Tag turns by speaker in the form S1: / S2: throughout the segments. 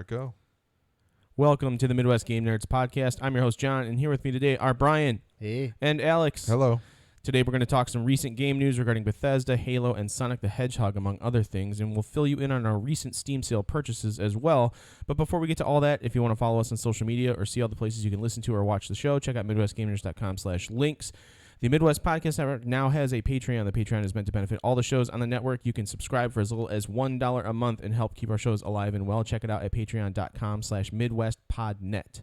S1: Marco.
S2: Welcome to the Midwest Game Nerds podcast. I'm your host, John, and here with me today are Brian.
S3: Hey.
S2: And Alex.
S1: Hello.
S2: Today we're going to talk some recent game news regarding Bethesda, Halo, and Sonic the Hedgehog, among other things, and we'll fill you in on our recent Steam sale purchases as well. But before we get to all that, if you want to follow us on social media or see all the places you can listen to or watch the show, check out MidwestGameNerds.com/links. The Midwest Podcast Network now has a Patreon. The Patreon is meant to benefit all the shows on the network. You can subscribe for as little as $1 a month and help keep our shows alive and well. Check it out at patreon.com/MidwestPodNet.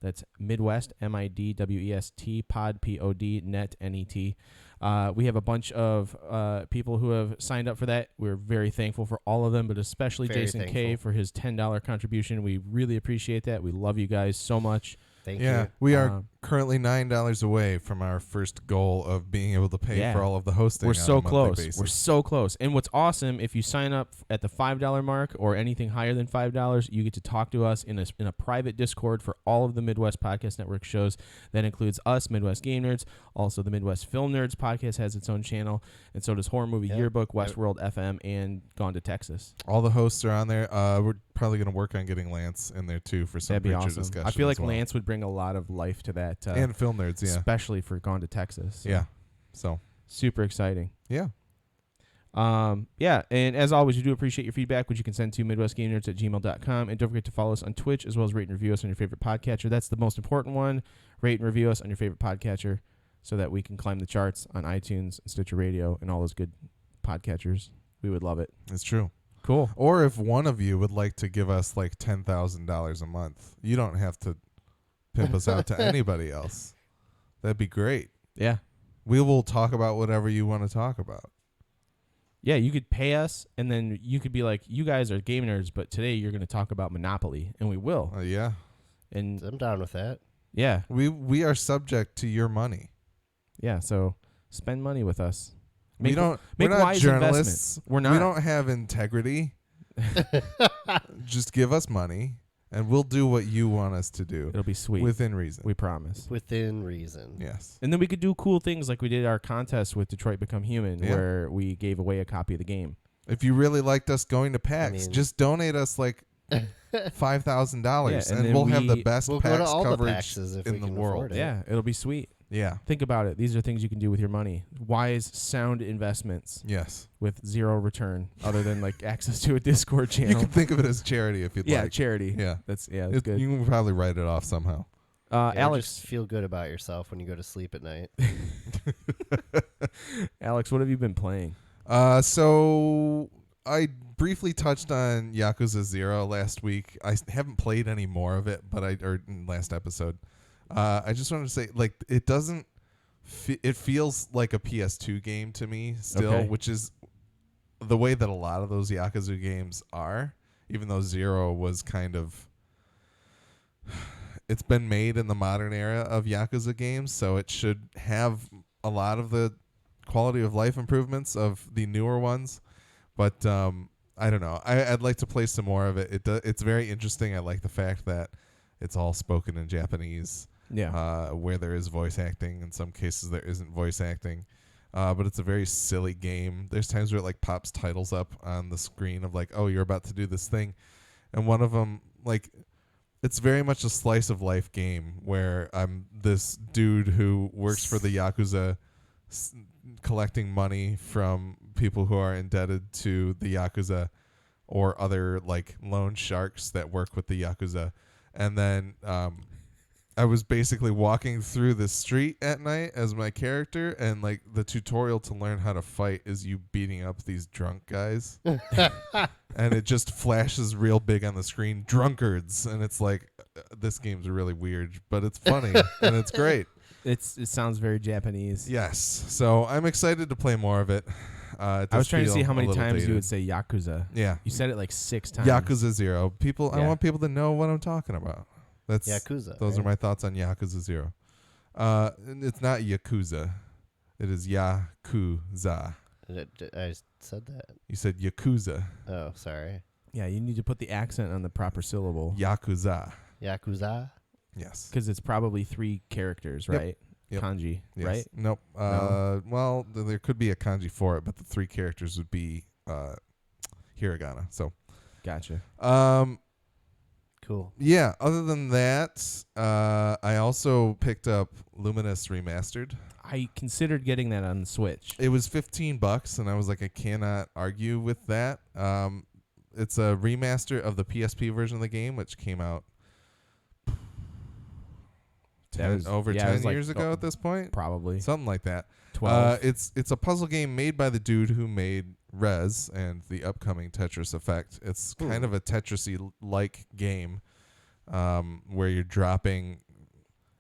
S2: That's Midwest, MIDWEST, pod, POD, net, NET. We have a bunch of people who have signed up for that. We're very thankful for all of them, but especially Jason K for his $10 contribution. We really appreciate that. We love you guys so much.
S3: Thank you.
S1: We are currently $9 away from our first goal of being able to pay for all of the hosting.
S2: We're so close.
S1: Basis.
S2: We're so close. And what's awesome, if you sign up at the $5 mark or anything higher than $5, you get to talk to us in a private Discord for all of the Midwest Podcast Network shows. That includes us, Midwest Game Nerds. Also, the Midwest Film Nerds podcast has its own channel, and so does Horror Movie Yearbook, Westworld FM, and Gone to Texas.
S1: All the hosts are on there. We're probably going to work on getting Lance in there too for some future discussion.
S2: I feel like Lance would bring a lot of life to that.
S1: And Film Nerds,
S2: especially for Gone to Texas.
S1: Yeah. So
S2: super exciting.
S1: Yeah.
S2: And as always, we do appreciate your feedback, which you can send to MidwestGameNerds@gmail.com. And don't forget to follow us on Twitch, as well as rate and review us on your favorite podcatcher. That's the most important one. Rate and review us on your favorite podcatcher so that we can climb the charts on iTunes, Stitcher Radio, and all those good podcatchers. We would love it.
S1: It's true.
S2: Cool.
S1: Or if one of you would like to give us like $10,000 a month, you don't have to pimp us out to anybody else. That'd be great.
S2: Yeah.
S1: We will talk about whatever you want to talk about.
S2: Yeah, you could pay us, and then you could be like, you guys are game nerds, but today you're going to talk about Monopoly, and we will.
S1: Yeah.
S3: And I'm down with that.
S2: Yeah.
S1: We are subject to your money.
S2: Yeah, so spend money with us.
S1: We're not
S2: wise
S1: journalists.
S2: We're not.
S1: We don't have integrity. Just give us money, and we'll do what you want us to do.
S2: It'll be sweet.
S1: Within reason.
S2: We promise.
S3: Within reason.
S1: Yes.
S2: And then we could do cool things like we did our contest with Detroit Become Human, where we gave away a copy of the game.
S1: If you really liked us going to PAX, just donate us like $5,000, and we'll have the best PAX coverage in the world.
S2: Yeah, it'll be sweet.
S1: Yeah.
S2: Think about it. These are things you can do with your money. Wise, sound investments.
S1: Yes.
S2: With zero return other than like access to a Discord channel.
S1: You can think of it as charity if you'd like.
S2: Yeah, charity.
S1: Yeah.
S2: That's good.
S1: You can probably write it off somehow.
S3: Alex, just feel good about yourself when you go to sleep at night.
S2: Alex, what have you been playing?
S1: So I briefly touched on Yakuza 0 last week. I haven't played any more of it, but in last episode. I just wanted to say, like, it doesn't. It feels like a PS2 game to me still, which is the way that a lot of those Yakuza games are. Even though 0 was kind of, it's been made in the modern era of Yakuza games, so it should have a lot of the quality of life improvements of the newer ones. But I don't know. I'd like to play some more of it. It's very interesting. I like the fact that it's all spoken in Japanese.
S2: Yeah.
S1: Where there is voice acting. In some cases, there isn't voice acting. But it's a very silly game. There's times where it like pops titles up on the screen of like, oh, you're about to do this thing. And one of them, like, it's very much a slice of life game where I'm this dude who works for the Yakuza collecting money from people who are indebted to the Yakuza or other like loan sharks that work with the Yakuza. And then I was basically walking through the street at night as my character, and like the tutorial to learn how to fight is you beating up these drunk guys. And it just flashes real big on the screen, drunkards. And it's like, this game's really weird, but it's funny and it's great.
S2: It sounds very Japanese.
S1: Yes. So I'm excited to play more of it. I
S2: was trying to see how many times
S1: dated.
S2: you would say Yakuza.
S1: Yeah.
S2: You said it like 6 times.
S1: Yakuza 0. I want people to know what I'm talking about. That's
S3: Yakuza.
S1: Those are my thoughts on Yakuza 0. It's not Yakuza. It is Yakuza.
S3: I said that.
S1: You said Yakuza.
S3: Oh, sorry.
S2: Yeah, you need to put the accent on the proper syllable.
S1: Yakuza.
S3: Yakuza?
S1: Yes.
S2: Because it's probably 3 characters, right?
S1: Yep.
S2: Kanji,
S1: Yes.
S2: right?
S1: Nope.
S2: No?
S1: Well, there could be a kanji for it, but the 3 characters would be hiragana. So,
S2: gotcha.
S3: Cool.
S1: Yeah. Other than that, I also picked up Luminous Remastered.
S2: I considered getting that on the Switch.
S1: It was $15, and I was like, I cannot argue with that. It's a remaster of the PSP version of the game, which came out over 10
S2: like,
S1: years ago at this point.
S2: Probably
S1: Something like that.
S2: 12.
S1: It's a puzzle game made by the dude who made Rez and the upcoming Tetris Effect. It's kind of a Tetris-y-like game where you're dropping.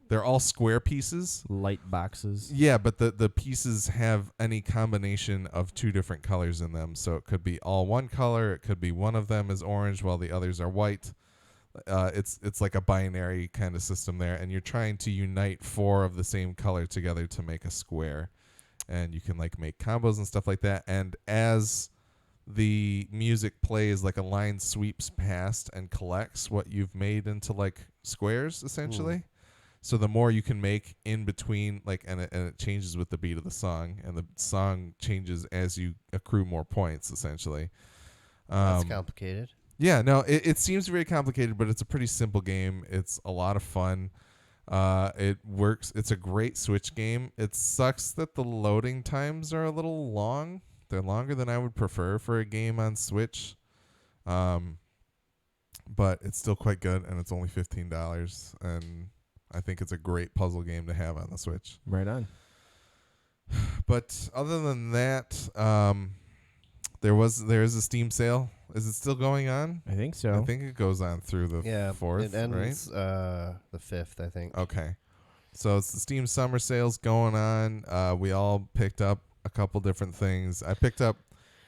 S1: They're all square pieces.
S2: Light boxes.
S1: Yeah, but the pieces have any combination of two different colors in them. So it could be all one color. It could be one of them is orange while the others are white. It's like a binary kind of system there, and you're trying to unite 4 of the same color together to make a square. And you can like make combos and stuff like that. And as the music plays, like a line sweeps past and collects what you've made into like squares, essentially. So the more you can make in between, like, and it changes with the beat of the song, and the song changes as you accrue more points, essentially.
S3: That's complicated.
S1: Yeah, no, it seems very complicated, but it's a pretty simple game. It's a lot of fun. It works. It's a great Switch game. It sucks that the loading times are a little long. They're longer than I would prefer for a game on Switch. But it's still quite good, and it's only $15, and I think it's a great puzzle game to have on the Switch.
S2: Right on.
S1: But other than that, there is a Steam sale. Is it still going on?
S2: I think so.
S1: I think it goes on through the 4th,
S3: it ends,
S1: right?
S3: the 5th, I think.
S1: Okay. So it's the Steam summer sales going on. We all picked up a couple different things. I picked up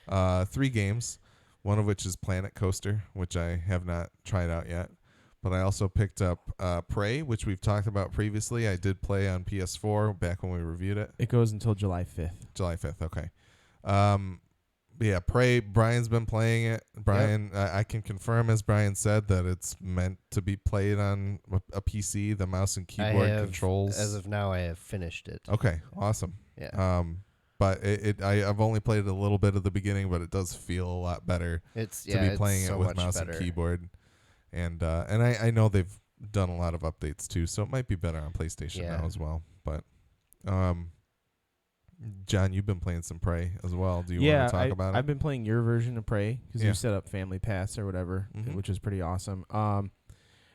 S1: 3 games, one of which is Planet Coaster, which I have not tried out yet. But I also picked up Prey, which we've talked about previously. I did play on PS4 back when we reviewed it.
S2: It goes until July 5th.
S1: July 5th, okay. But yeah, Prey, Brian's been playing it. Brian, I can confirm, as Brian said, that it's meant to be played on a PC, the mouse and keyboard controls.
S3: As of now, I have finished it.
S1: Okay, awesome.
S3: Yeah.
S1: But I've only played a little bit of the beginning, but it does feel a lot better to be playing it with mouse and keyboard. And I know they've done a lot of updates too, so it might be better on PlayStation now as well. But John, you've been playing some Prey as well. Do you want to talk about it?
S2: I've been playing your version of Prey because you set up Family Pass or whatever, which is pretty awesome.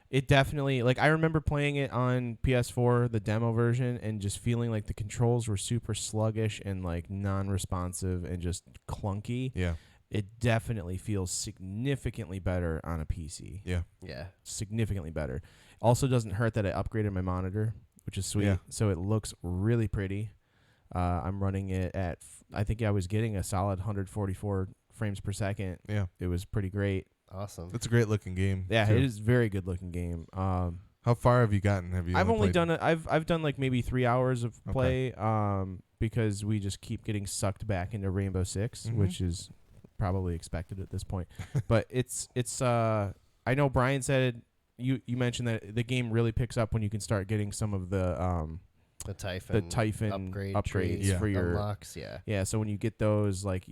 S2: It definitely, like, I remember playing it on PS4, the demo version, and just feeling like the controls were super sluggish and like non-responsive and just clunky.
S1: Yeah.
S2: It definitely feels significantly better on a PC.
S1: Yeah.
S3: Yeah.
S2: Significantly better. Also doesn't hurt that I upgraded my monitor, which is sweet.
S1: Yeah.
S2: So it looks really pretty. I'm running it at, I think I was getting a solid 144 frames per second.
S1: Yeah.
S2: It was pretty great.
S3: Awesome.
S1: It's a great looking game.
S2: Yeah,
S1: too.
S2: it is a very good looking game.
S1: How far have you gotten?
S2: I've only done it. I've done like maybe 3 hours of play. Because we just keep getting sucked back into Rainbow Six, which is probably expected at this point. But it's I know Brian said you mentioned that the game really picks up when you can start getting some of the Typhon upgrades for your
S3: unlocks.
S2: Yeah. So when you get those, like,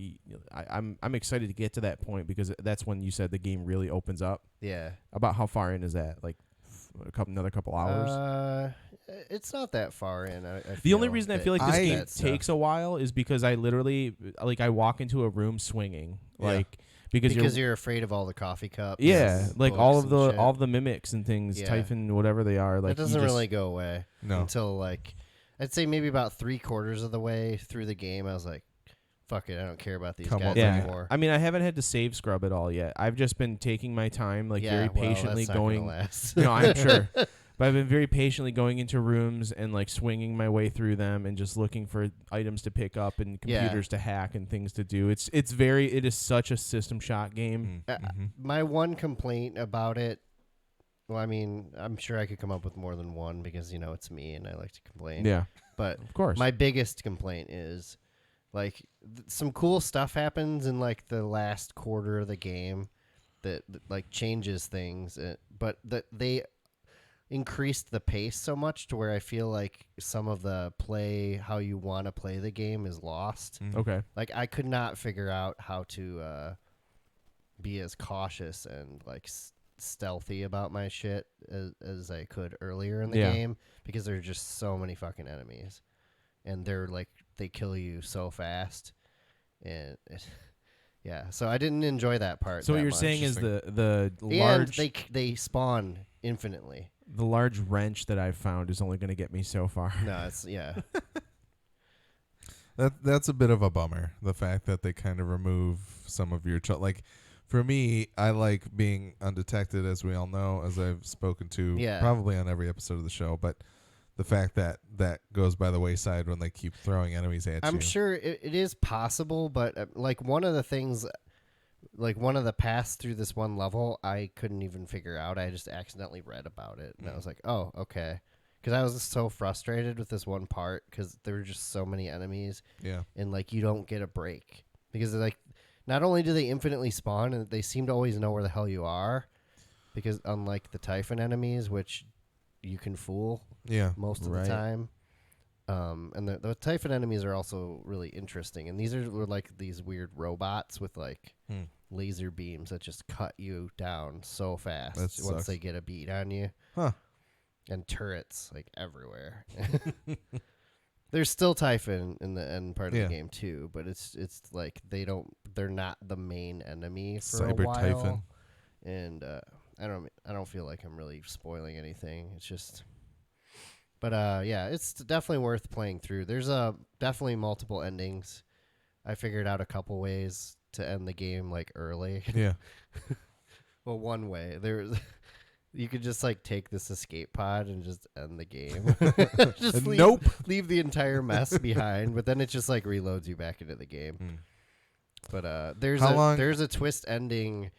S2: I'm excited to get to that point because that's when you said the game really opens up.
S3: Yeah.
S2: About how far in is that? Like another couple hours?
S3: It's not that far in.
S2: The only reason I feel like this game takes a while is because I literally, like, I walk into a room swinging, like, because
S3: you're afraid of all the coffee cups.
S2: Yeah, like all of the mimics and things, Typhon, whatever they are. Like,
S3: that doesn't really go away until, like,
S2: I'd say maybe about 3/4 of the way through the game. I was like, fuck it, I don't care about these guys anymore. I mean, I haven't had to save scrub at all yet. I've just been taking my time, like, very patiently going. No, I'm sure. But I've been very patiently going into rooms and, like, swinging my way through them and just looking for items to pick up and computers to hack and things to do. It is such a System Shock game.
S3: My one complaint about it, well, I mean, I'm sure I could come up with more than one because, you know, it's me and I like to complain.
S2: Yeah.
S3: But
S2: of course,
S3: my biggest complaint is, like, some cool stuff happens in, like, the last quarter of the game that like, changes things. But they increased the pace so much to where I feel like some of the how you want to play the game is lost.
S2: Okay.
S3: Like, I could not figure out how to be as cautious and, like, stealthy about my shit as I could earlier in the
S2: Yeah.
S3: game because there are just so many fucking enemies, and they're like they kill you so fast, and yeah. So I didn't enjoy that part.
S2: So what
S3: that
S2: you're
S3: much.
S2: saying is the
S3: and
S2: large
S3: they spawn infinitely.
S2: the large wrench that I found is only going to get me so far.
S3: No, it's yeah.
S1: That's a bit of a bummer. The fact that they kind of remove some of your like, for me, I like being undetected, as we all know, as I've spoken to
S3: Yeah.
S1: probably on every episode of the show. But the fact that that goes by the wayside when they keep throwing enemies at you.
S3: I'm sure it is possible, but like one of the things, like one of the paths through this one level, I couldn't even figure out. I just accidentally read about it, and I was like, oh, okay. Because I was just so frustrated with this one part because there were just so many enemies.
S1: Yeah.
S3: And like you don't get a break because like not only do they infinitely spawn, and they seem to always know where the hell you are, because unlike the Typhon enemies, which you can fool
S1: Yeah.
S3: most of the time. And the Typhon enemies are also really interesting, and were like these weird robots with like laser beams that just cut you down so fast once they get a beat on you.
S1: Huh.
S3: And turrets like everywhere. There's still Typhon in the end part of the game too, but it's like they're not the main enemy for
S1: Cyber
S3: a while.
S1: Typhon.
S3: And I don't feel like I'm really spoiling anything. It's just, but yeah, it's definitely worth playing through. There's definitely multiple endings. I figured out a couple ways to end the game like early.
S1: Yeah.
S3: Well, one way you could just like take this escape pod and just end the game. Just leave the entire mess behind, but then it just like reloads you back into the game. But there's a twist ending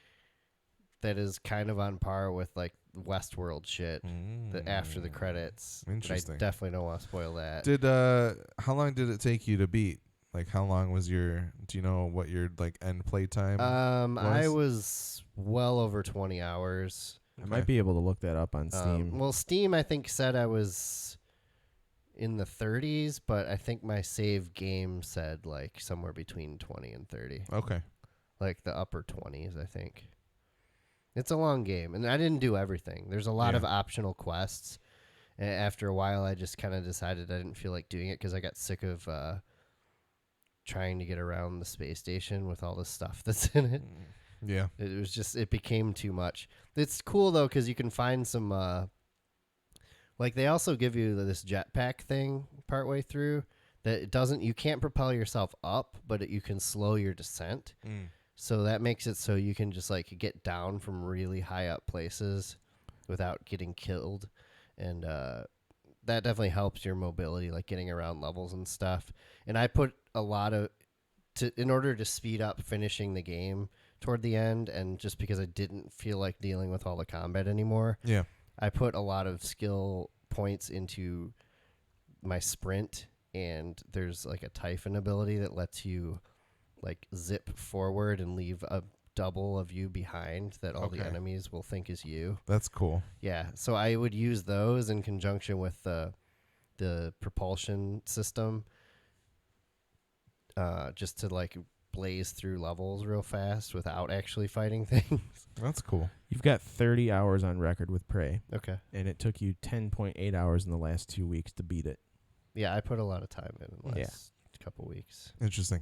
S3: that is kind of on par with like Westworld shit that after the credits.
S1: Interesting.
S3: I definitely don't want to spoil that.
S1: How long did it take you to beat? Like, how long was do you know what your like end play time was?
S3: I was well over 20 hours.
S2: I might be able to look that up on Steam.
S3: Well, Steam, I think, said I was in the 30s, but I think my save game said like somewhere between 20 and 30.
S1: Okay.
S3: Like the upper 20s, I think. It's a long game, and I didn't do everything. There's a lot of optional quests. And after a while, I just kind of decided I didn't feel like doing it because I got sick of trying to get around the space station with all the stuff that's in it.
S1: Yeah.
S3: It became too much. It's cool, though, because you can find some, like, they also give you this jetpack thing partway through that you can't propel yourself up, but you can slow your descent. So that makes it so you can just, like, get down from really high up places without getting killed. And that definitely helps your mobility, like getting around levels and stuff. And I put a lot in order to speed up finishing the game toward the end, and just because I didn't feel like dealing with all the combat anymore, I put a lot of skill points into my sprint, and there's like a Typhon ability that lets you like zip forward and leave a double of you behind that all the enemies will think is you.
S1: That's cool.
S3: Yeah, so I would use those in conjunction with the propulsion system just to like blaze through levels real fast without actually fighting things.
S1: That's cool.
S2: You've got 30 hours on record with Prey.
S3: Okay.
S2: And it took you 10.8 hours in the last 2 weeks to beat it.
S3: Yeah, I put a lot of time in the last couple weeks.
S1: Interesting.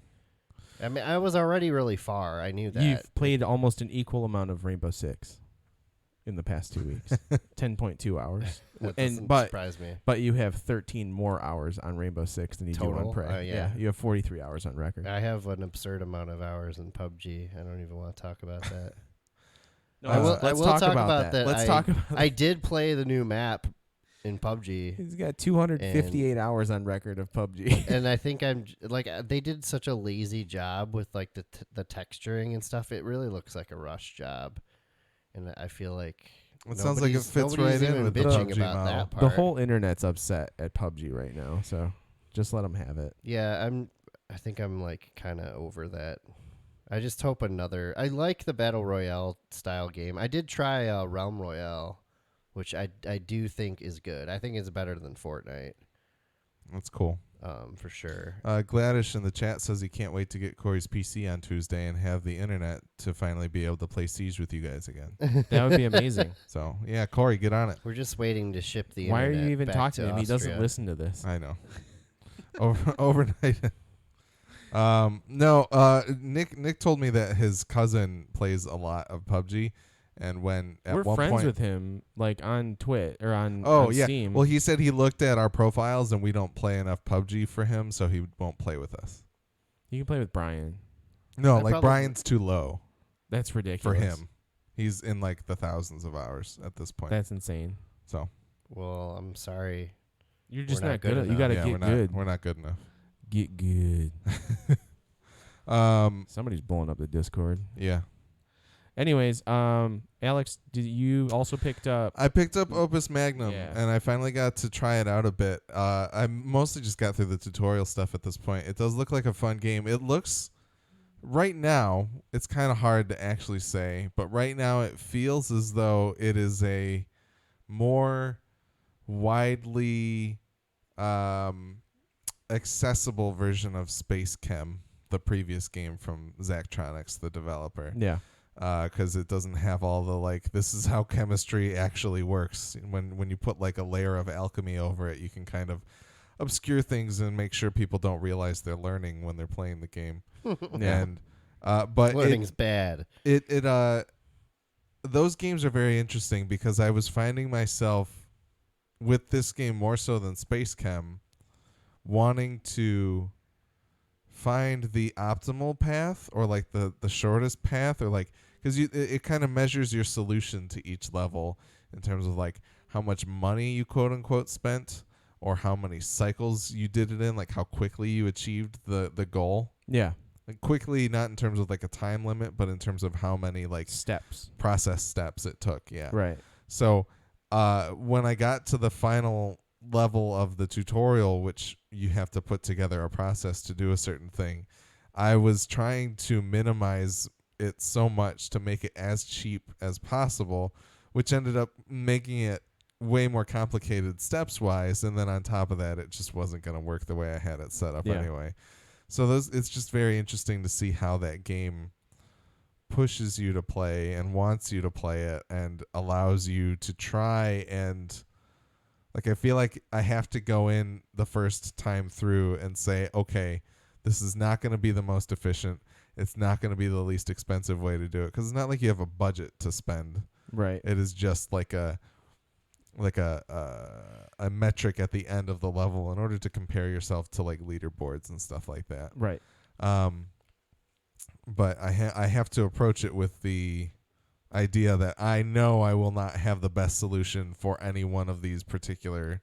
S3: I mean, I was already really far. I knew that.
S2: You've played almost an equal amount of Rainbow Six in the past 2 weeks. 10.2 hours.
S3: That doesn't surprise me.
S2: But you have 13 more hours on Rainbow Six than you do on Prey.
S3: Yeah,
S2: you have 43 hours on record.
S3: I have an absurd amount of hours in PUBG. I don't even want to talk about that.
S2: No,
S3: I will talk about that.
S2: Let's talk about that.
S3: I did play the new map in PUBG.
S2: He's got 258 hours on record of PUBG.
S3: And I think they did such a lazy job with like the texturing and stuff. It really looks like a rush job. And I feel like
S1: it sounds like it fits right in with the
S3: bitching
S1: PUBG
S3: about
S1: model.
S3: that part.
S2: The whole internet's upset at PUBG right now, so just let them have it.
S3: Yeah, I think I'm like kind of over that. I just hope I like the Battle Royale style game. I did try Realm Royale, which I do think is good. I think it's better than Fortnite.
S1: That's cool.
S3: for sure.
S1: Gladish in the chat says he can't wait to get Corey's PC on Tuesday and have the internet to finally be able to play Siege with you guys again.
S2: That would be amazing.
S1: So, yeah, Corey, get on it.
S3: We're just waiting to ship the
S2: Why are
S3: internet
S2: you even
S3: back
S2: talking to him? He doesn't
S3: Austria.
S2: listen to this.
S1: I know. Overnight. Nick told me that his cousin plays a lot of PUBG, and when at
S2: We're
S1: one
S2: friends
S1: point,
S2: with him, like on Twitch or on
S1: yeah.
S2: Steam.
S1: Well, he said he looked at our profiles and we don't play enough PUBG for him, so he won't play with us.
S2: You can play with Brian.
S1: No,
S3: I
S1: like
S3: probably-
S1: Brian's too low
S2: That's ridiculous.
S1: for him. He's in like the thousands of hours at this point.
S2: That's insane.
S1: So
S3: Well, I'm sorry.
S2: You're just
S3: We're not
S2: not
S3: good
S2: good. You
S3: enough.
S2: got to
S1: yeah,
S2: get
S1: we're
S2: good.
S1: not we're not good enough.
S2: Get good. Somebody's blowing up the Discord.
S1: Yeah.
S2: Anyways, Alex, did you also picked up?
S1: I picked up Opus Magnum,
S2: Yeah.
S1: and I finally got to try it out a bit. I mostly just got through the tutorial stuff at this point. It does look like a fun game. It looks, right now, it's kind of hard to actually say, but right now it feels as though it is a more widely accessible version of Space Chem, the previous game from Zachtronics, the developer.
S2: Yeah.
S1: Because it doesn't have all the like, this is how chemistry actually works. When you put like a layer of alchemy over it, you can kind of obscure things and make sure people don't realize they're learning when they're playing the game.
S2: Yeah.
S1: And but
S3: Learning's bad.
S1: those games are very interesting because I was finding myself with this game more so than Space Chem wanting to find the optimal path or like the shortest path, or like, because it kind of measures your solution to each level in terms of like how much money you quote unquote spent or how many cycles you did it in, like how quickly you achieved the goal.
S2: Yeah.
S1: Like quickly, not in terms of like a time limit, but in terms of how many like
S2: Steps.
S1: process steps it took. Yeah.
S2: Right.
S1: So when I got to the final level of the tutorial, which you have to put together a process to do a certain thing, I was trying to minimize it so much to make it as cheap as possible, which ended up making it way more complicated steps wise. And then on top of that, it just wasn't going to work the way I had it set up anyway. So it's just very interesting to see how that game pushes you to play and wants you to play it and allows you to try. And like, I feel like I have to go in the first time through and say, okay, this is not going to be the most efficient. It's not going to be the least expensive way to do it, because it's not like you have a budget to spend.
S2: Right.
S1: It is just like a metric at the end of the level in order to compare yourself to like leaderboards and stuff like that.
S2: Right.
S1: But I have to approach it with the idea that I know I will not have the best solution for any one of these particular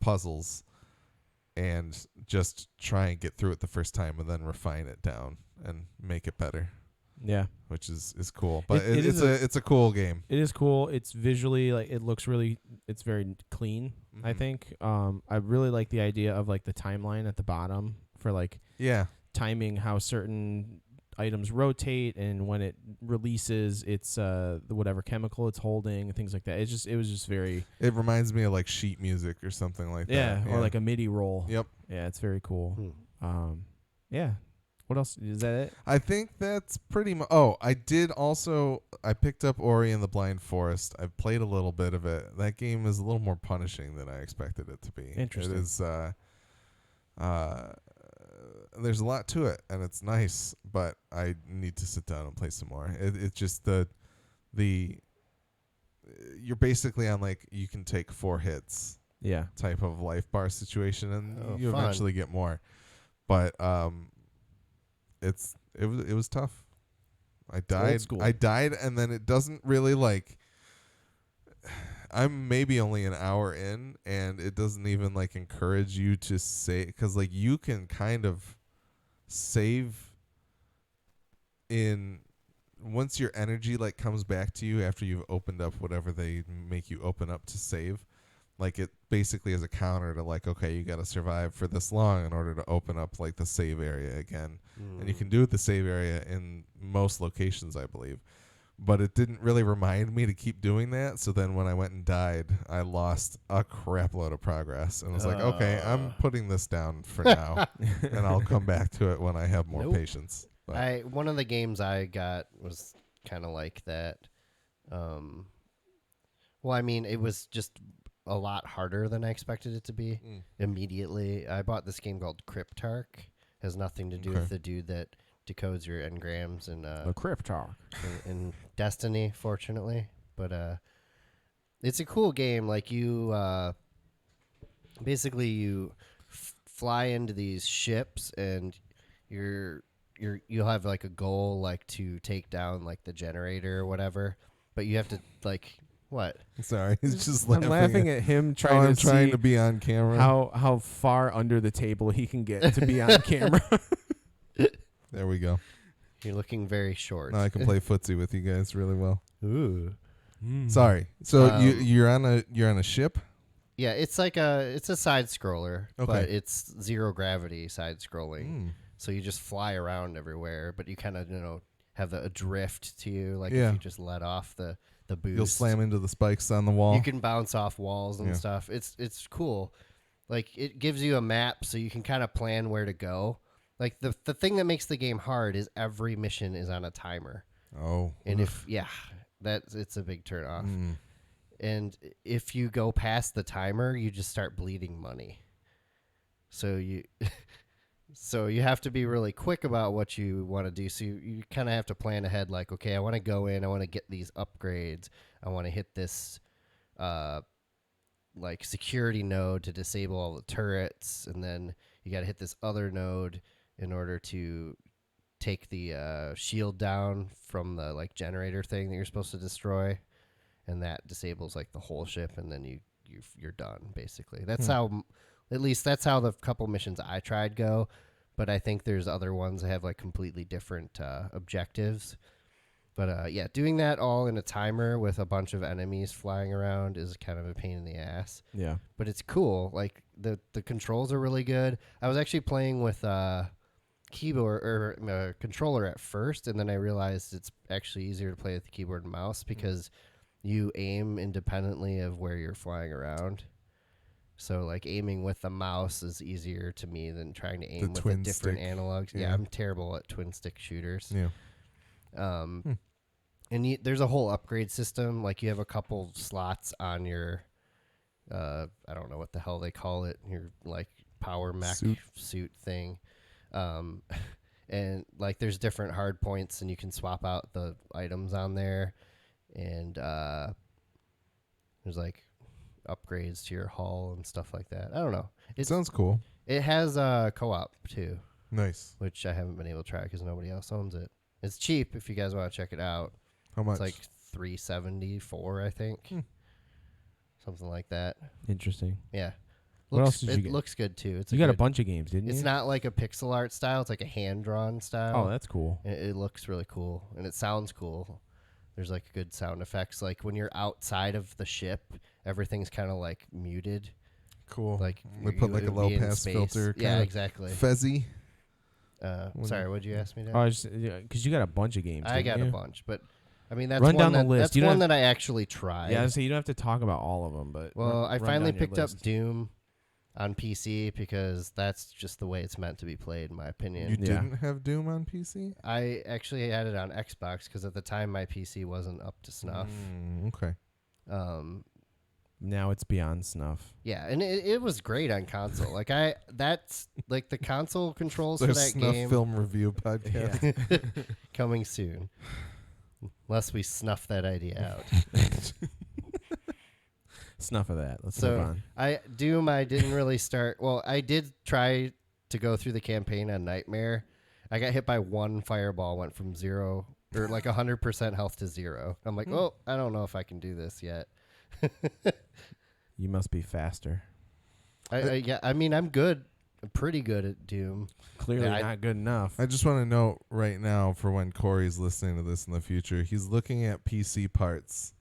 S1: puzzles, and just try and get through it the first time and then refine it down and make it better.
S2: Yeah.
S1: Which is cool. But
S2: It's
S1: a cool game.
S2: It is cool. It's visually like it looks really. It's very clean. I
S1: Mhm.
S2: think. I really like the idea of like the timeline at the bottom for like
S1: Yeah.
S2: timing how certain items rotate and when it releases its whatever chemical it's holding, things like that. It was just very
S1: It reminds me of like sheet music or something like that.
S2: or like a MIDI roll.
S1: Yep.
S2: Yeah, it's very cool.
S3: Hmm.
S2: Yeah. What else? Is that it?
S1: I think that's pretty much. Oh, I picked up Ori and the Blind Forest. I've played a little bit of it. That game is a little more punishing than I expected it to be.
S2: Interesting.
S1: It is. There's a lot to it, and it's nice, but I need to sit down and play some more. It's just the you're basically on like, you can take 4 hits
S2: Yeah.
S1: type of life bar situation, and
S3: Oh,
S1: you
S3: fun.
S1: eventually get more. But it was tough. I died.
S2: school.
S1: I died, and then it doesn't really like. I'm maybe only an hour in, and it doesn't even like encourage you to say, because like you can kind of save in once your energy like comes back to you after you've opened up whatever they make you open up to save. Like, it basically is a counter to like, okay, you got to survive for this long in order to open up like the save area again. And you can do it the save area in most locations, I believe. but it didn't really remind me to keep doing that. So then when I went and died, I lost a crap load of progress and was like, okay, I'm putting this down for now, and I'll come back to it when I have more patience. But
S3: One of the games I got was kind of like that. Well, I mean, it was just a lot harder than I expected it to be. Immediately, I bought this game called Cryptarch. Has nothing to do with the dude that decodes your engrams and
S2: The Cryptarch
S3: in Destiny, fortunately. But it's a cool game. Like you, basically you fly into these ships, and you'll have like a goal, like to take down like the generator or whatever. But you have to like. What?
S1: Sorry, he's just
S2: I'm laughing at him trying
S1: to be on camera.
S2: How far under the table he can get to be on camera.
S1: There we go.
S3: You're looking very short.
S1: Now I can play footsie with you guys really well.
S3: Ooh.
S1: Sorry. So you're on a ship?
S3: Yeah, it's like a side scroller, but it's zero gravity side scrolling. So you just fly around everywhere, but you kind of have a drift to you, like if you just let off the boost.
S1: You'll slam into the spikes on the wall.
S3: You can bounce off walls and stuff. It's cool. Like it gives you a map so you can kind of plan where to go. Like the thing that makes the game hard is every mission is on a timer.
S1: Oh.
S3: And it's a big turn off. And if you go past the timer, you just start bleeding money. So you have to be really quick about what you want to do. So you kind of have to plan ahead. Like, okay, I want to go in. I want to get these upgrades. I want to hit this like security node to disable all the turrets. And then you got to hit this other node in order to take the shield down from the like generator thing that you're supposed to destroy. And that disables like the whole ship. And then you're done, basically. That's how, at least that's how the couple missions I tried go. But I think there's other ones that have like completely different objectives. But yeah, doing that all in a timer with a bunch of enemies flying around is kind of a pain in the ass.
S2: Yeah.
S3: But it's cool. Like the controls are really good. I was actually playing with keyboard or controller at first, and then I realized it's actually easier to play with the keyboard and mouse because you aim independently of where you're flying around. So, like, aiming with the mouse is easier to me than trying to aim with the different analogs. Yeah, I'm terrible at twin-stick shooters.
S1: Yeah.
S3: And there's a whole upgrade system. Like, you have a couple slots on your, I don't know what the hell they call it, your, like, power mech suit thing. And, like, there's different hard points, and you can swap out the items on there. And there's, like, upgrades to your hull and stuff like that. I don't know.
S1: It sounds cool.
S3: It has co-op too.
S1: Nice.
S3: Which I haven't been able to try because nobody else owns it. It's cheap if you guys want to check it out.
S1: How much?
S3: It's like $374, I think. Something like that.
S2: Interesting.
S3: Yeah.
S2: What else did you get?
S3: It looks good too.
S2: You got a bunch of games, didn't you?
S3: It's not like a pixel art style. It's like a hand-drawn style.
S2: Oh, that's cool.
S3: It looks really cool. And it sounds cool. There's like good sound effects. Like when you're outside of the ship, everything's kind of like muted.
S1: Cool.
S3: Like
S1: we put like a low pass filter.
S3: Yeah, exactly.
S1: Fuzzy.
S3: Sorry, what'd you ask me?
S2: Oh, because you got a bunch of games.
S3: I got
S2: a
S3: bunch, but I mean that's
S2: run
S3: one
S2: down the list.
S3: That's one that I actually tried.
S2: Yeah, so you don't have to talk about all of them, but
S3: I finally picked up Doom on PC because that's just the way it's meant to be played, in my opinion.
S1: You didn't have Doom on PC?
S3: I actually had it on Xbox because at the time my PC wasn't up to snuff.
S1: Okay.
S2: Now it's beyond snuff.
S3: Yeah, and it was great on console. That's like the console controls for that
S1: snuff
S3: game.
S1: Film review podcast
S3: coming soon, unless we snuff that idea out.
S2: Snuff of that. Let's move on.
S3: I didn't really start. Well, I did try to go through the campaign on Nightmare. I got hit by one fireball, went from 0 or like 100% health to 0. I'm like, oh, I don't know if I can do this yet.
S2: You must be faster.
S3: I mean, I'm good. I'm pretty good at Doom.
S2: Clearly not good enough.
S1: I just want to note right now for when Corey's listening to this in the future, he's looking at PC parts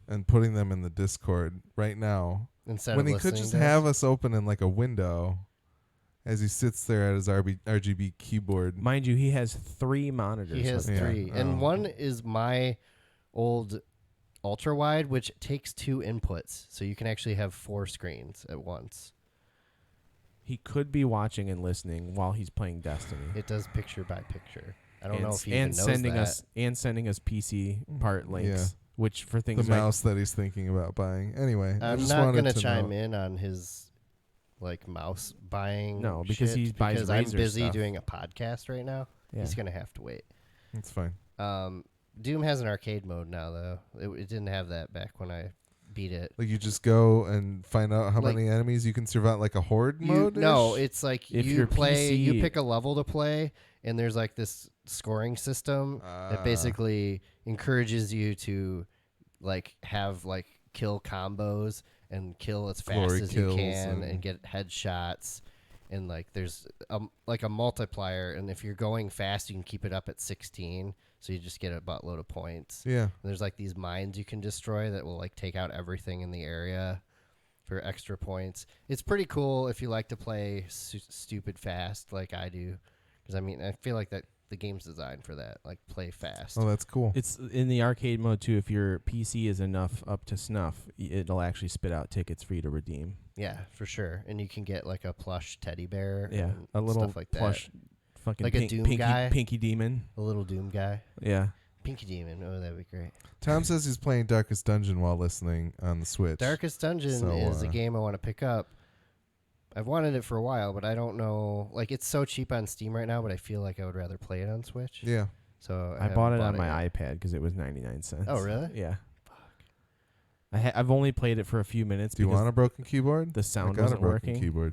S1: and putting them in the Discord right now.
S3: Instead
S1: when
S3: of
S1: he could just have us open in like a window as he sits there at his RGB keyboard.
S2: Mind you, he has 3 monitors.
S3: He has 3. And one is my old ultra wide, which takes 2 inputs, so you can actually have 4 screens at once.
S2: He could be watching and listening while he's playing Destiny.
S3: It does picture by picture. I don't know if he
S2: and
S3: even knows
S2: sending
S3: that.
S2: sending us PC part links,
S1: Yeah.
S2: which for
S1: The
S2: things like
S1: mouse that he's thinking about buying. Anyway, I
S3: I'm
S1: just
S3: not
S1: wanted
S3: gonna
S1: to
S3: chime
S1: know.
S3: in on his like mouse buying.
S2: No, because
S3: shit,
S2: he buys
S3: because I'm
S2: Razer
S3: busy
S2: stuff.
S3: doing a podcast right now.
S2: Yeah.
S3: He's gonna have to wait.
S1: It's fine.
S3: Doom has an arcade mode now, though. It didn't have that back when I beat it.
S1: Like you just go and find out how
S3: Like-
S1: many enemies you can survive, like a horde mode.
S3: No, it's like
S2: If
S3: you
S2: you're
S3: play.
S2: PC
S3: You pick a level to play, and there's like this scoring system that basically encourages you to like have like kill combos and kill as fast
S1: Glory
S3: as you
S1: kills
S3: can and
S1: and-
S3: get headshots. And like there's like a multiplier, and if you're going fast, you can keep it up at 16, so you just get a buttload of points.
S1: Yeah.
S3: And there's like these mines you can destroy that will like take out everything in the area for extra points. It's pretty cool if you like to play stupid fast like I do, because I mean I feel like that the game's designed for that, like play fast.
S1: Oh, that's cool.
S2: It's in the arcade mode too. If your PC is enough up to snuff, it'll actually spit out tickets for you to redeem.
S3: Yeah, for sure. And you can get like a plush teddy bear.
S2: Yeah,
S3: and
S2: a little
S3: stuff like
S2: plush, fucking
S3: Like a Doom guy?
S2: Pinky Demon.
S3: that. A little Doom guy,
S2: Yeah,
S3: Pinky Demon. Oh, that'd be great.
S1: Tom says he's playing Darkest Dungeon while listening on the Switch.
S3: Darkest Dungeon
S1: So,
S3: is a game I want to pick up. I've wanted it for a while, but I don't know. Like, it's so cheap on Steam right now, but I feel like I would rather play it on Switch.
S1: Yeah.
S3: So
S2: I
S3: haven't
S2: bought it on my
S3: yet.
S2: iPad because it was 99 cents.
S3: Oh, really?
S2: Yeah. I've only played it for a few minutes.
S1: Do you
S2: because
S1: want a broken keyboard?
S2: the
S1: I
S2: sound
S1: got a
S2: wasn't
S1: broken
S2: working?
S1: keyboard.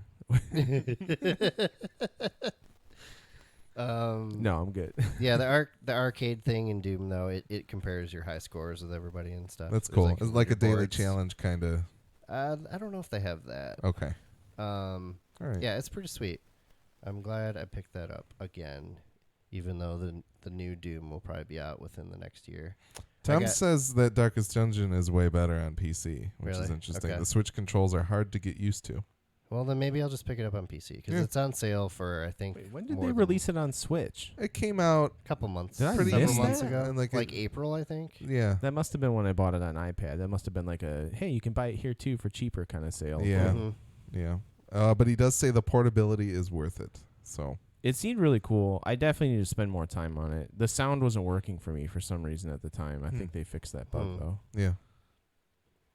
S2: No, I'm good.
S3: Yeah, the arcade thing in Doom though, it compares your high scores with everybody and stuff.
S1: That's
S3: There's,
S1: cool. It's like a daily
S3: leaderboards.
S1: challenge kind of.
S3: I don't know if they have that.
S1: Okay.
S3: All
S1: right.
S3: Yeah, it's pretty sweet. I'm glad I picked that up again, even though the new Doom will probably be out within the next year.
S1: Tom says that Darkest Dungeon is way better on PC, which is
S3: Really?
S1: interesting.
S3: Okay.
S1: The Switch controls are hard to get used to.
S3: Well, then maybe I'll just pick it up on PC because
S1: Yeah.
S3: it's on sale for I think.
S2: Wait, when did
S3: more
S2: they
S3: than
S2: release it on Switch?
S1: It came out
S3: A couple months.
S2: Did I
S1: pretty
S2: miss
S3: several months
S2: that?
S3: ago,
S1: And
S3: like
S1: it-
S3: April, I think.
S1: Yeah.
S2: That must have been when I bought it on iPad. That must have been like a hey, you can buy it here too for cheaper kind of sale.
S1: Yeah.
S3: Mhm.
S1: Yeah. But he does say the portability is worth it. So
S2: It seemed really cool. I definitely need to spend more time on it. The sound wasn't working for me for some reason at the time. I think they fixed that bug though.
S1: yeah.